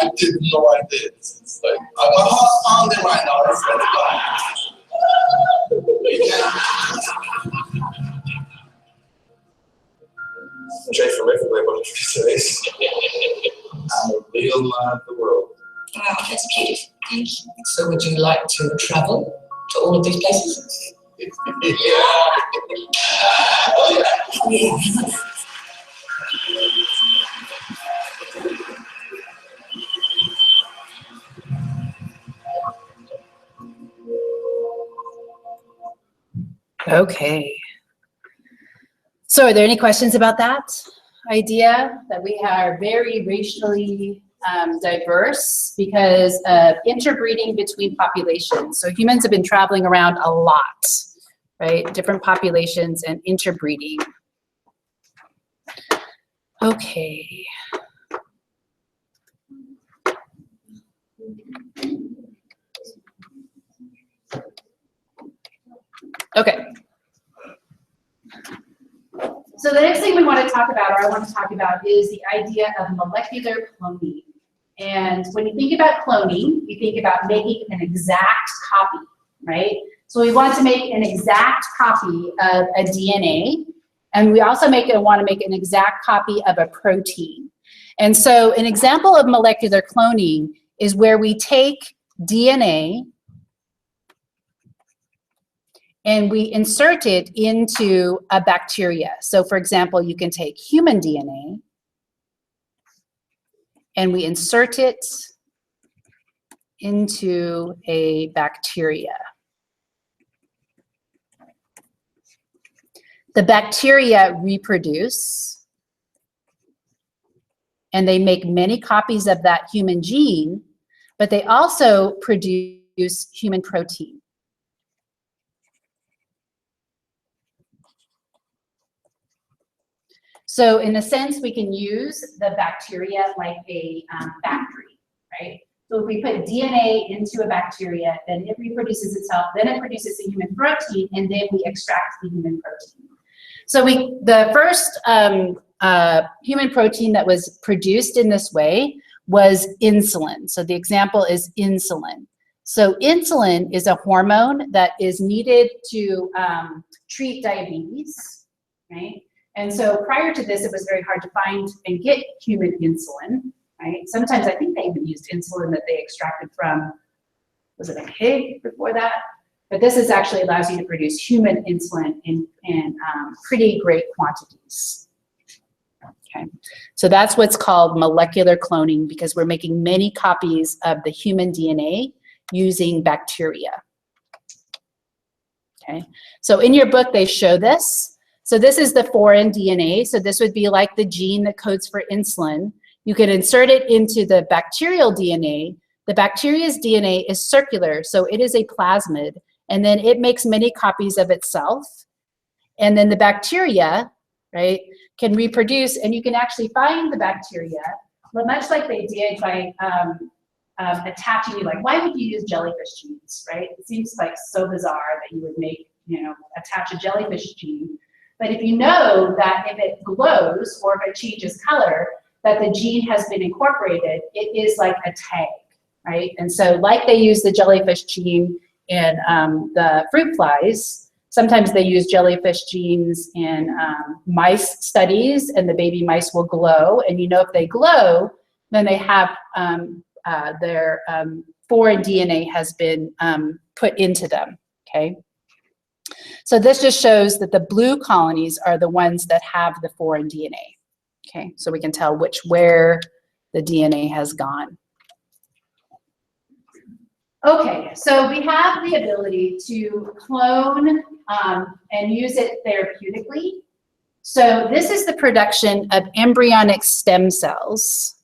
I did no idea. It's like, my heart's pounding right now. That's concentrate from everywhere, but it's I'm a real man of the world. Wow, that's beautiful. Thank you. So would you like to travel to all of these places? Okay. So are there any questions about that idea that we are very racially diverse because of interbreeding between populations? So humans have been traveling around a lot, right? Different populations and interbreeding. Okay. Okay. So the next thing we want to talk about, or I want to talk about, is the idea of molecular cloning. And when you think about cloning, you think about making an exact copy, right? So we want to make an exact copy of a DNA, and we also want to make an exact copy of a protein. And so an example of molecular cloning is where we take DNA and we insert it into a bacteria. So for example, you can take human DNA and we insert it into a bacteria. The bacteria reproduce and they make many copies of that human gene, but they also produce human protein. So in a sense, we can use the bacteria like a factory, right? So if we put DNA into a bacteria, then it reproduces itself, then it produces a human protein, and then we extract the human protein. So the first human protein that was produced in this way was insulin. So the example is insulin. So insulin is a hormone that is needed to treat diabetes, right? And so prior to this, it was very hard to find and get human insulin, right? Sometimes I think they even used insulin that they extracted from, was it a pig before that? But this is actually allows you to produce human insulin in pretty great quantities. Okay, so that's what's called molecular cloning because we're making many copies of the human DNA using bacteria. Okay, so in your book, they show this. So this is the foreign DNA. So this would be like the gene that codes for insulin. You can insert it into the bacterial DNA. The bacteria's DNA is circular, so it is a plasmid, and then it makes many copies of itself. And then the bacteria, right, can reproduce, and you can actually find the bacteria, but much like they did by attaching you, like, why would you use jellyfish genes, right? It seems like so bizarre that you would make, attach a jellyfish gene. But if you know that if it glows or if it changes color, that the gene has been incorporated, it is like a tag, right? And so like they use the jellyfish gene in the fruit flies, sometimes they use jellyfish genes in mice studies, and the baby mice will glow. And if they glow, then they have their foreign DNA has been put into them, okay? So this just shows that the blue colonies are the ones that have the foreign DNA. Okay, so we can tell where the DNA has gone. Okay, so we have the ability to clone and use it therapeutically. So this is the production of embryonic stem cells.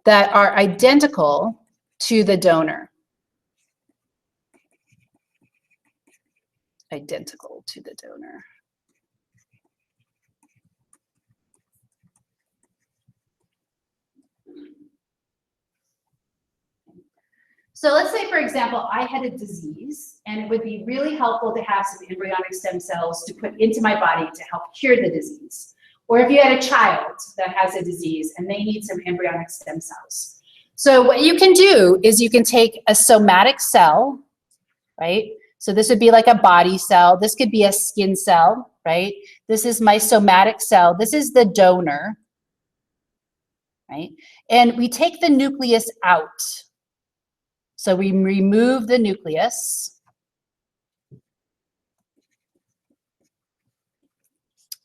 That are identical to the donor. Identical to the donor. So let's say, for example, I had a disease, and it would be really helpful to have some embryonic stem cells to put into my body to help cure the disease. Or if you had a child that has a disease and they need some embryonic stem cells. So what you can do is you can take a somatic cell, right? So this would be like a body cell. This could be a skin cell, right? This is my somatic cell. This is the donor, right? And we take the nucleus out. So we remove the nucleus.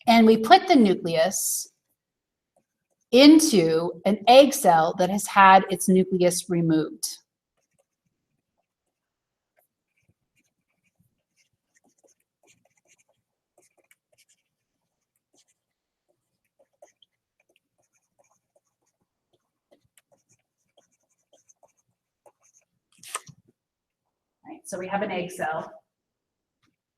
And we put the nucleus into an egg cell that has had its nucleus removed. Right, so we have an egg cell.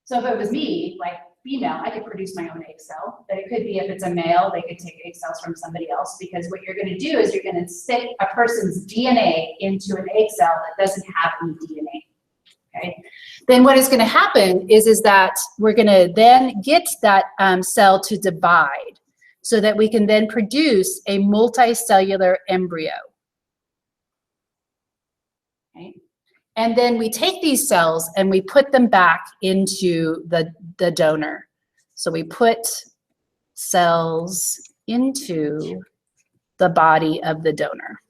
So if it was me, like female, I could produce my own egg cell. But it could be if it's a male, they could take egg cells from somebody else, because what you're going to do is you're going to stick a person's DNA into an egg cell that doesn't have any DNA. Okay. Then what is going to happen is that we're going to then get that cell to divide so that we can then produce a multicellular embryo. Okay. And then we take these cells and we put them back into the donor. So we put cells into the body of the donor.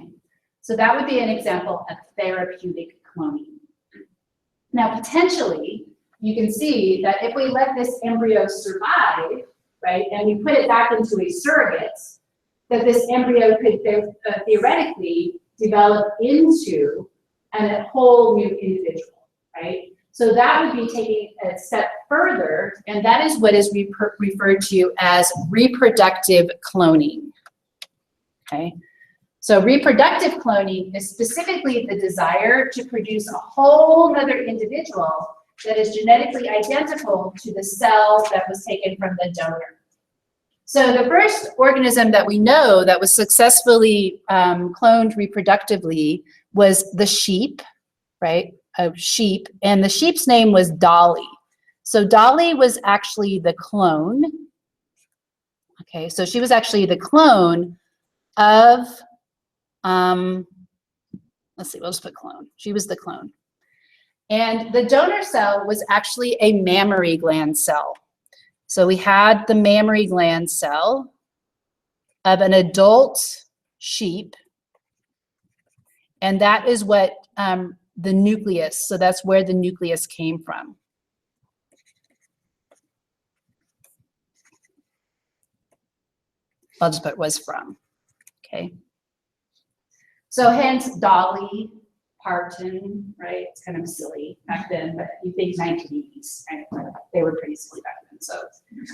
Okay. So that would be an example of therapeutic cloning. Now, potentially, you can see that if we let this embryo survive, right, and we put it back into a surrogate, that this embryo could theoretically develop into a whole new individual, right? So that would be taking a step further, and that is what is referred to as reproductive cloning, okay? So reproductive cloning is specifically the desire to produce a whole other individual that is genetically identical to the cell that was taken from the donor. So the first organism that we know that was successfully cloned reproductively was the sheep, right? A sheep, and the sheep's name was Dolly. So Dolly was actually the clone. Okay, so she was actually the clone of, let's see, we'll just put clone. She was the clone. And the donor cell was actually a mammary gland cell. So we had the mammary gland cell of an adult sheep, and that is what the nucleus, so that's where the nucleus came from. I'll just put was from, okay? So hence Dolly Parton, right? It's kind of silly back then, but you think 1980s, right? They were pretty silly back then. So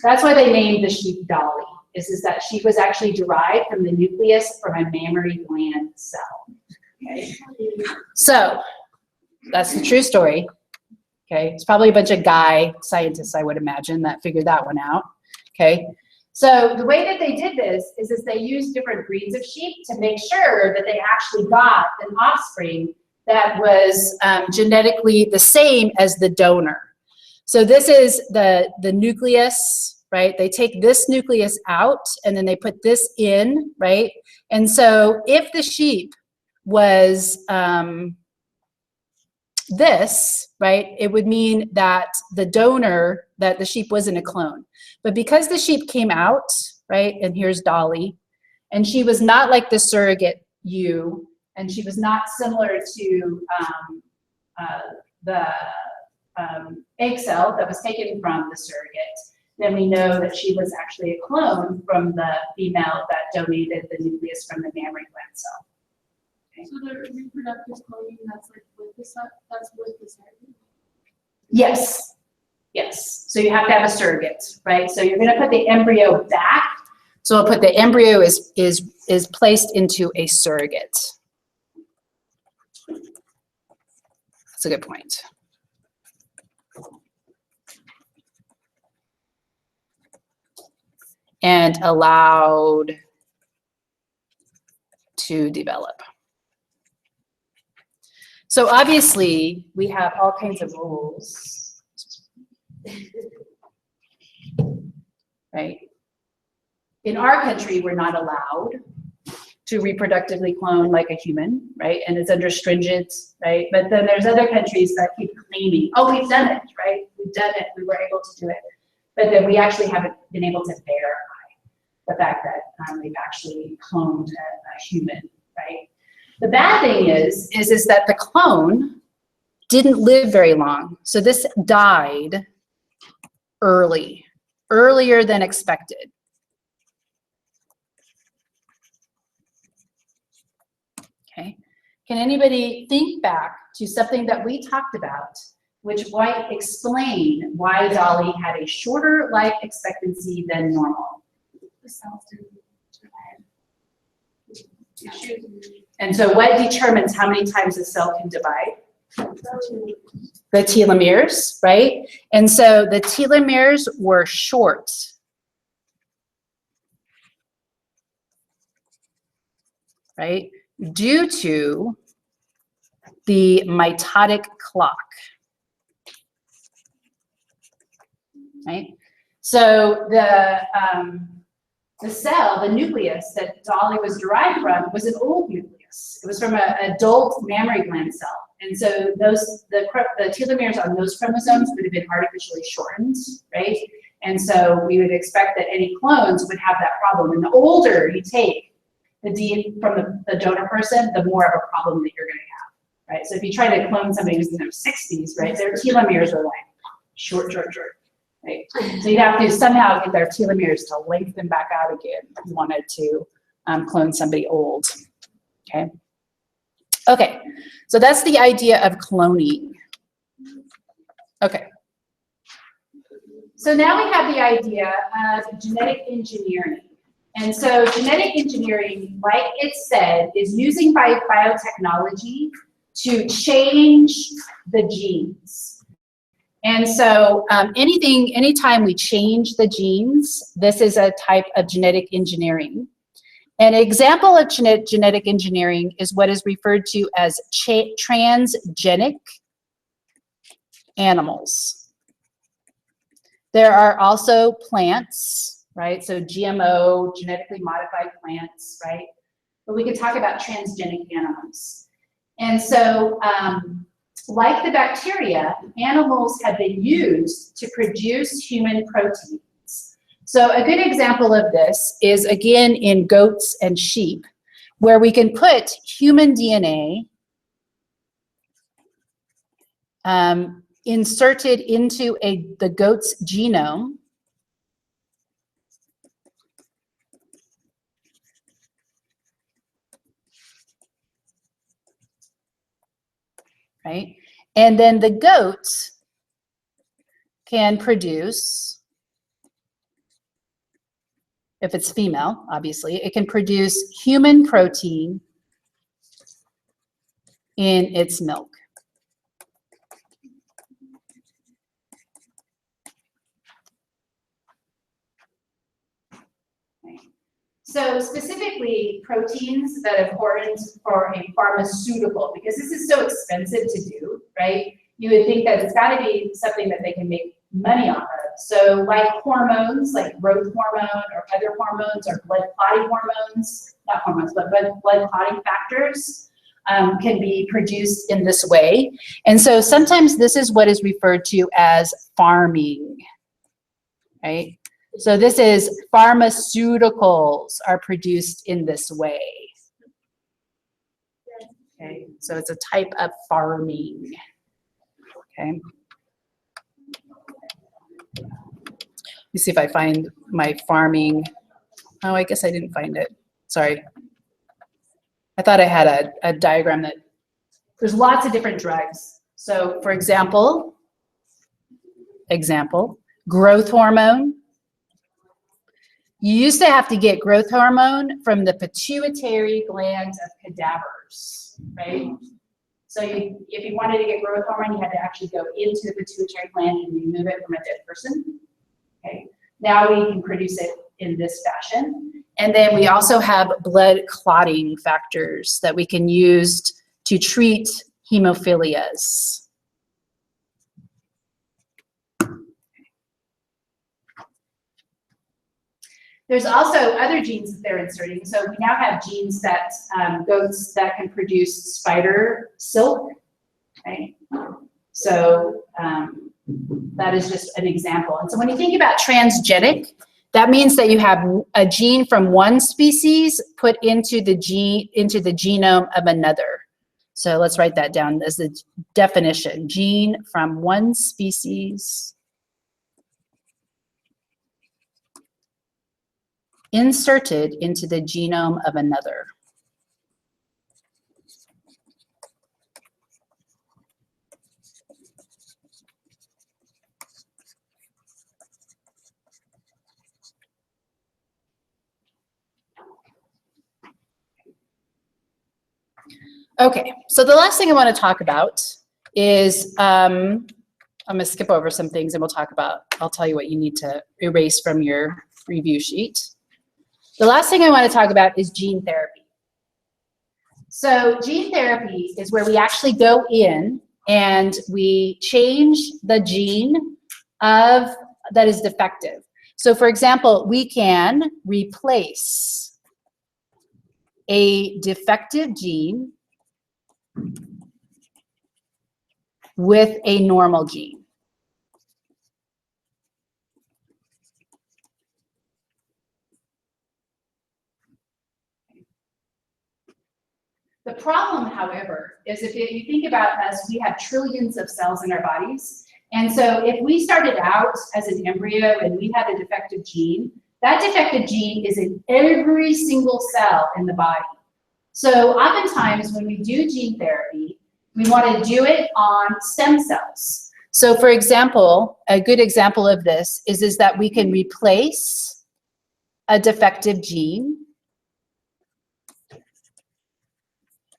that's why they named the sheep Dolly, is that she was actually derived from the nucleus from a mammary gland cell. Okay, so that's the true story. Okay, it's probably a bunch of guy scientists, I would imagine, that figured that one out. Okay, so the way that they did this is they used different breeds of sheep to make sure that they actually got an offspring that was genetically the same as the donor. So this is the nucleus, right? They take this nucleus out and then they put this in, right? And so if the sheep was this, right, it would mean that the donor, that the sheep wasn't a clone. But because the sheep came out, right, and here's Dolly, and she was not like the surrogate ewe, and she was not similar to the egg cell that was taken from the surrogate, then we know that she was actually a clone from the female that donated the nucleus from the mammary gland cell. Okay. So the reproductive cloning, that's like with the surrogate? Yes, yes. So you have to have a surrogate, right? So you're going to put the embryo back. So I'll put the embryo is placed into a surrogate. That's a good point. And allowed to develop. So obviously we have all kinds of rules, right? in our country, we're not allowed to reproductively clone like a human, right? And it's under stringent, right? But then there's other countries that keep claiming, oh, we've done it, right? We've done it, we were able to do it. But then we actually haven't been able to verify the fact that we've actually cloned a human, right? The bad thing is that the clone didn't live very long. So this died earlier than expected. Okay. Can anybody think back to something that we talked about, which might explain why Dolly had a shorter life expectancy than normal? The cells didn't divide. And so what determines how many times a cell can divide? The telomeres, right? And so the telomeres were short. Right? Due to the mitotic clock. Right? So the cell, the nucleus that Dolly was derived from was an old nucleus. It was from an adult mammary gland cell. And so the telomeres on those chromosomes would have been artificially shortened, right? And so we would expect that any clones would have that problem. And the older you take the DNA from the donor person, the more of a problem that you're going to have, right? So if you try to clone somebody who's in their 60s, right, their telomeres are like short, right? So you'd have to somehow get their telomeres to lengthen back out again if you wanted to clone somebody old, okay? Okay, so that's the idea of cloning. Okay. So now we have the idea of genetic engineering. And so genetic engineering, like it said, is using biotechnology to change the genes. And so anytime we change the genes, this is a type of genetic engineering. An example of genetic engineering is what is referred to as transgenic animals. There are also plants, right? So GMO, genetically modified plants, right? But we could talk about transgenic animals. And so, like the bacteria, animals have been used to produce human proteins. So a good example of this is, again, in goats and sheep, where we can put human DNA inserted into the goat's genome. Right? And then the goat can produce, if it's female, obviously, it can produce human protein in its milk. So specifically, proteins that are important for a pharmaceutical, because this is so expensive to do, right? You would think that it's got to be something that they can make money off of. So like hormones, like growth hormone or other hormones or blood clotting hormones, not hormones, but blood clotting factors can be produced in this way. And so sometimes this is what is referred to as farming, right? So this is pharmaceuticals are produced in this way. Okay, so it's a type of farming. Okay. Let me see if I find my farming. Oh, I guess I didn't find it. Sorry. I thought I had a diagram that there's lots of different drugs. So for example, growth hormone. You used to have to get growth hormone from the pituitary gland of cadavers, right? So if you wanted to get growth hormone, you had to actually go into the pituitary gland and remove it from a dead person. Okay. Now we can produce it in this fashion. And then we also have blood clotting factors that we can use to treat hemophilias. There's also other genes that they're inserting. So we now have genes that goats that can produce spider silk, right? So that is just an example. And so when you think about transgenic, that means that you have a gene from one species put into the genome of another. So let's write that down as the definition. Gene from one species inserted into the genome of another. Okay, so the last thing I want to talk about is, I'm going to skip over some things and I'll tell you what you need to erase from your review sheet. The last thing I want to talk about is gene therapy. So gene therapy is where we actually go in and we change the gene that is defective. So for example, we can replace a defective gene with a normal gene. The problem, however, is if you think about us, we have trillions of cells in our bodies. And so if we started out as an embryo and we had a defective gene, that defective gene is in every single cell in the body. So oftentimes when we do gene therapy, we want to do it on stem cells. So for example, a good example of this is that we can replace a defective gene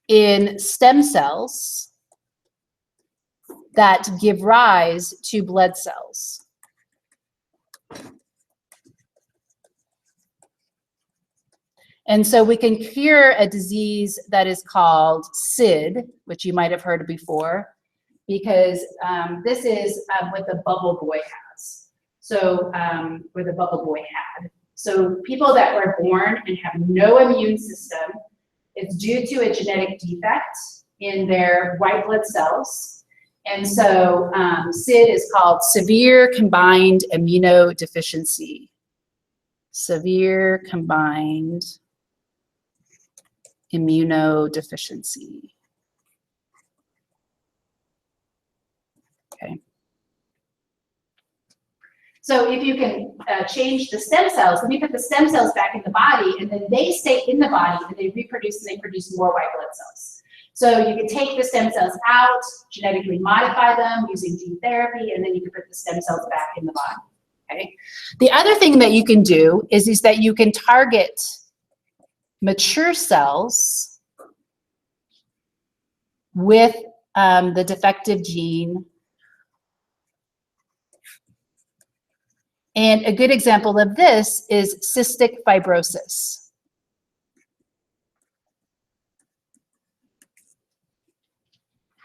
in stem cells that give rise to blood cells. And so we can cure a disease that is called SID, which you might have heard of before, because this is what the bubble boy has. So, or the bubble boy had. So people that were born and have no immune system, it's due to a genetic defect in their white blood cells. And so SID is called severe combined immunodeficiency. Severe combined immunodeficiency. Okay. So if you can change the stem cells, then you put the stem cells back in the body, and then they stay in the body, and they reproduce, and they produce more white blood cells. So you can take the stem cells out, genetically modify them using gene therapy, and then you can put the stem cells back in the body. Okay. The other thing that you can do is that you can target mature cells with the defective gene. And a good example of this is cystic fibrosis.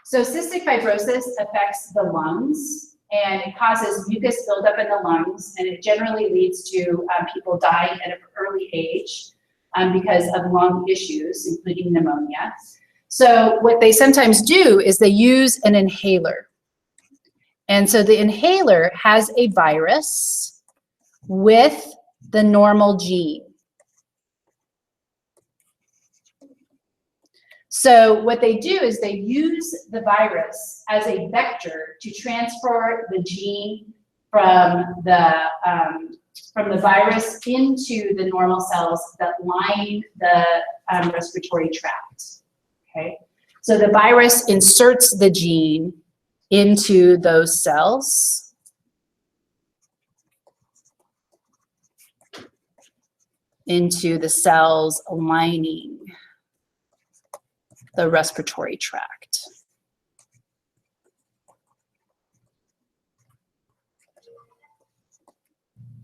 So cystic fibrosis affects the lungs, and it causes mucus buildup in the lungs, and it generally leads to people dying at an early age because of lung issues, including pneumonia. So what they sometimes do is they use an inhaler. And so the inhaler has a virus with the normal gene. So what they do is they use the virus as a vector to transfer the gene from the virus into the normal cells that line the respiratory tract. Okay, so the virus inserts the gene into those cells. Into the cells lining the respiratory tract.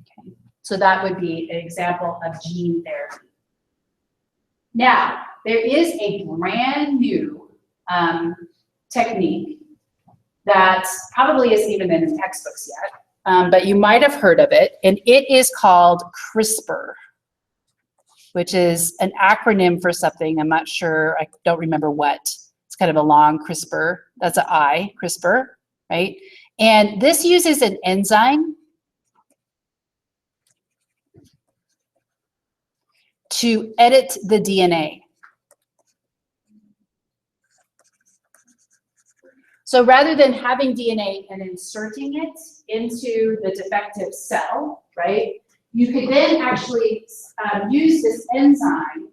Okay. So that would be an example of gene therapy. Now, there is a brand new technique that probably isn't even in the textbooks yet, but you might have heard of it, and it is called CRISPR. which is an acronym for something. I'm not sure, I don't remember what. It's kind of a long CRISPR. That's an I, CRISPR, right? And this uses an enzyme to edit the DNA. So rather than having DNA and inserting it into the defective cell, right, you could then actually use this enzyme,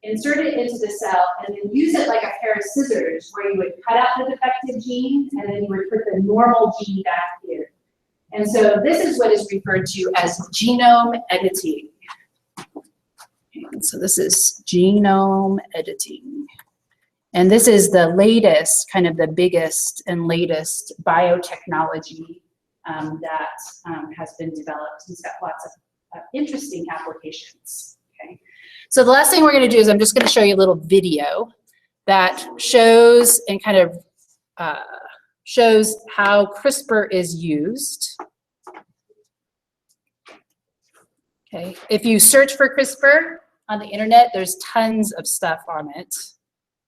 insert it into the cell, and then use it like a pair of scissors where you would cut out the defective gene and then you would put the normal gene back in. And so this is what is referred to as genome editing. And so this is genome editing. And this is the latest, kind of the biggest and latest biotechnology that has been developed. It's got lots of interesting applications, okay? So the last thing we're gonna do is I'm just gonna show you a little video that shows and kind of shows how CRISPR is used. Okay, if you search for CRISPR on the internet, there's tons of stuff on it,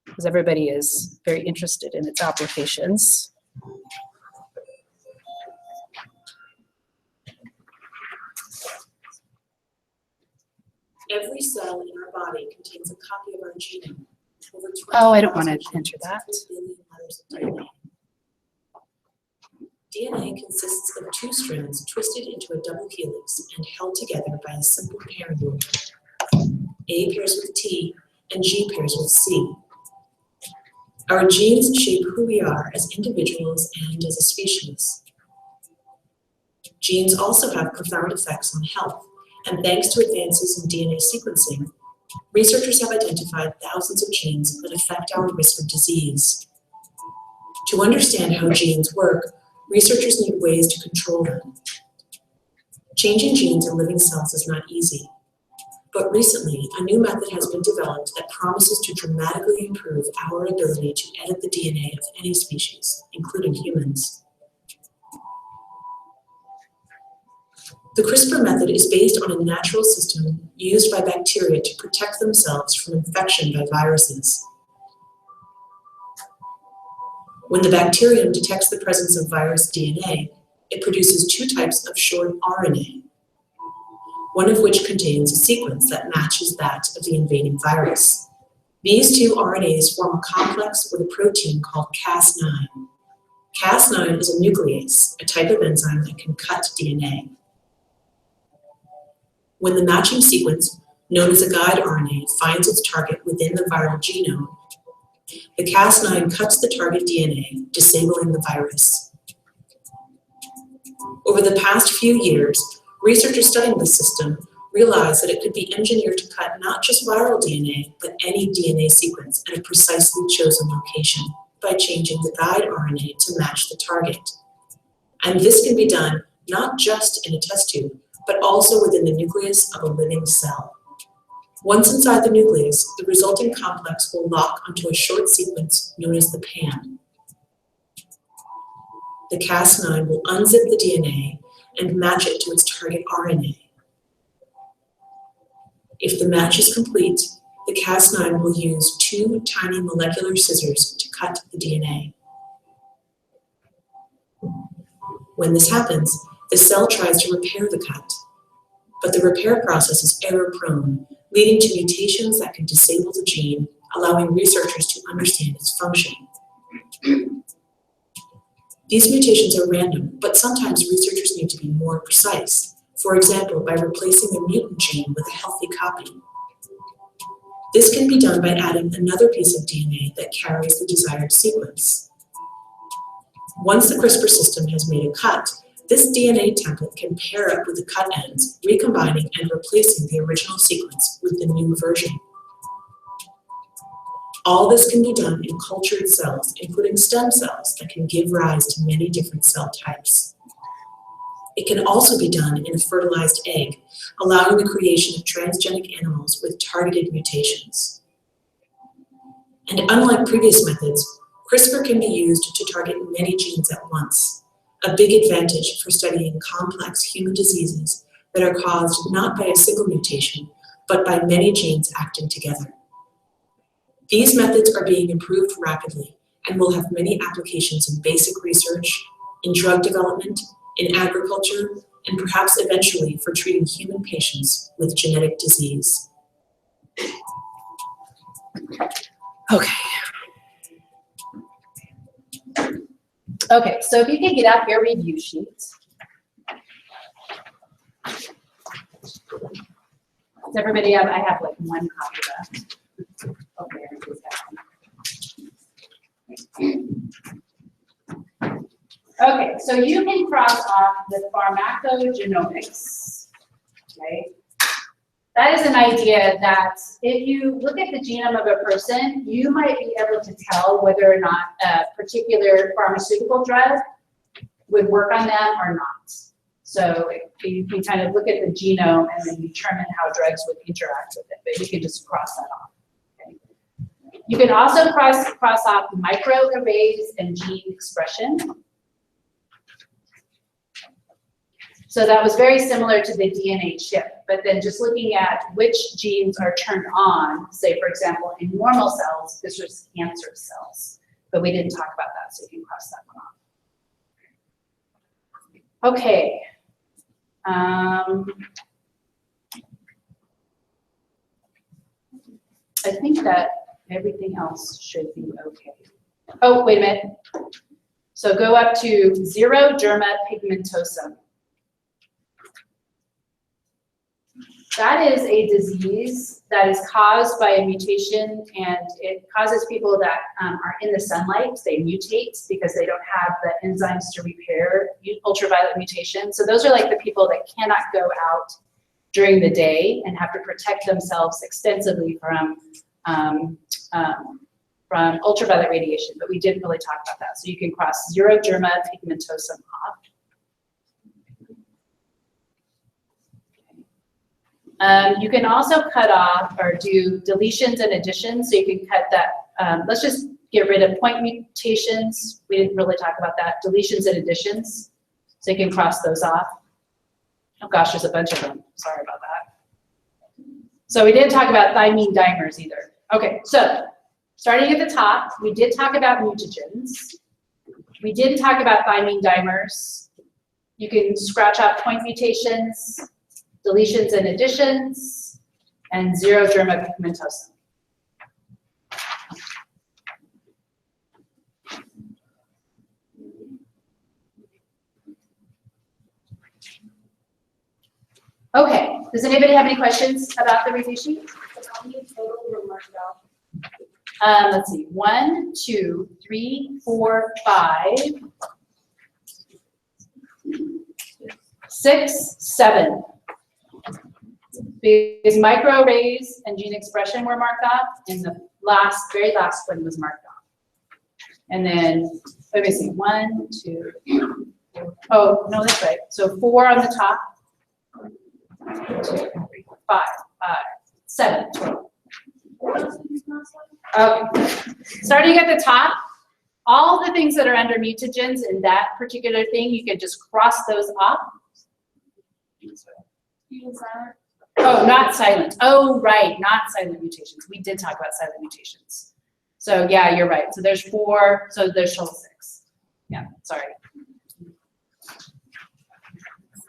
because everybody is very interested in its applications. Every cell in our body contains a copy of our genome. Over Oh, I don't want to enter that. 20 billion letters of DNA. DNA consists of 2 strands twisted into a double helix and held together by a simple pairing rule. A pairs with T and G pairs with C. Our genes shape who we are as individuals and as a species. Genes also have profound effects on health, and thanks to advances in DNA sequencing, researchers have identified thousands of genes that affect our risk of disease. To understand how genes work, researchers need ways to control them. Changing genes in living cells is not easy. But recently, a new method has been developed that promises to dramatically improve our ability to edit the DNA of any species, including humans. The CRISPR method is based on a natural system used by bacteria to protect themselves from infection by viruses. When the bacterium detects the presence of virus DNA, it produces 2 types of short RNA, one of which contains a sequence that matches that of the invading virus. These 2 RNAs form a complex with a protein called Cas9. Cas9 is a nuclease, a type of enzyme that can cut DNA. When the matching sequence, known as a guide RNA, finds its target within the viral genome, the Cas9 cuts the target DNA, disabling the virus. Over the past few years, researchers studying this system realized that it could be engineered to cut not just viral DNA, but any DNA sequence at a precisely chosen location by changing the guide RNA to match the target. And this can be done not just in a test tube, but also within the nucleus of a living cell. Once inside the nucleus, the resulting complex will lock onto a short sequence known as the PAN. The Cas9 will unzip the DNA and match it to its target RNA. If the match is complete, the Cas9 will use 2 tiny molecular scissors to cut the DNA. When this happens, the cell tries to repair the cut, but the repair process is error-prone, leading to mutations that can disable the gene, allowing researchers to understand its function. These mutations are random, but sometimes researchers need to be more precise, for example, by replacing a mutant gene with a healthy copy. This can be done by adding another piece of DNA that carries the desired sequence. Once the CRISPR system has made a cut, this DNA template can pair up with the cut ends, recombining and replacing the original sequence with the new version. All this can be done in cultured cells, including stem cells that can give rise to many different cell types. It can also be done in a fertilized egg, allowing the creation of transgenic animals with targeted mutations. And unlike previous methods, CRISPR can be used to target many genes at once, a big advantage for studying complex human diseases that are caused not by a single mutation, but by many genes acting together. These methods are being improved rapidly and will have many applications in basic research, in drug development, in agriculture, and perhaps eventually for treating human patients with genetic disease. Okay. Okay, so if you can get out your review sheets. Does everybody have, I have like one copy left. Okay, everybody's got one. Okay, so you can cross off the pharmacogenomics, right? That is an idea that if you look at the genome of a person, you might be able to tell whether or not a particular pharmaceutical drug would work on them or not. So you can kind of look at the genome and then determine how drugs would interact with it, but you can just cross that off. Okay. You can also cross off microarrays and gene expression. So that was very similar to the DNA chip, but then just looking at which genes are turned on, say for example, in normal cells, this was cancer cells, but we didn't talk about that, so you can cross that one off. Okay. I think that everything else should be okay. Oh, wait a minute. So go up to xeroderma pigmentosum. That is a disease that is caused by a mutation, and it causes people that are in the sunlight, they mutate because they don't have the enzymes to repair ultraviolet mutations. So those are like the people that cannot go out during the day and have to protect themselves extensively from ultraviolet radiation, but we didn't really talk about that. So you can cross xeroderma pigmentosum off. You can also cut off or do deletions and additions. So you can cut that, let's just get rid of point mutations. We didn't really talk about that. Deletions and additions. So you can cross those off. Oh gosh, there's a bunch of them. Sorry about that. So we didn't talk about thymine dimers either. Okay, so starting at the top, we did talk about mutagens. We did talk about thymine dimers. You can scratch out point mutations, deletions and additions, and xeroderma pigmentosum. Okay, does anybody have any questions about the review sheet? How many total were marked out? Let's see, 1, 2, 3, 4, 5, 6, 7. Because microarrays and gene expression were marked off, and the very last one was marked off. And then, let me see, 1, 2, 4. Oh, no, that's right. So 4 on the top. 2, 3, 4, 5, 7. Okay. Starting at the top, all the things that are under mutagens in that particular thing, you can just cross those off. Oh, not silent. Oh, right, not silent mutations. We did talk about silent mutations. So yeah, you're right. So there's 4, so there's total 6. Yeah, sorry.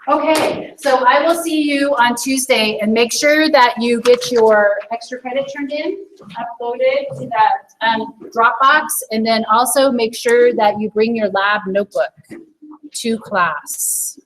Okay, so I will see you on Tuesday, and make sure that you get your extra credit turned in, uploaded to that Dropbox, and then also make sure that you bring your lab notebook to class.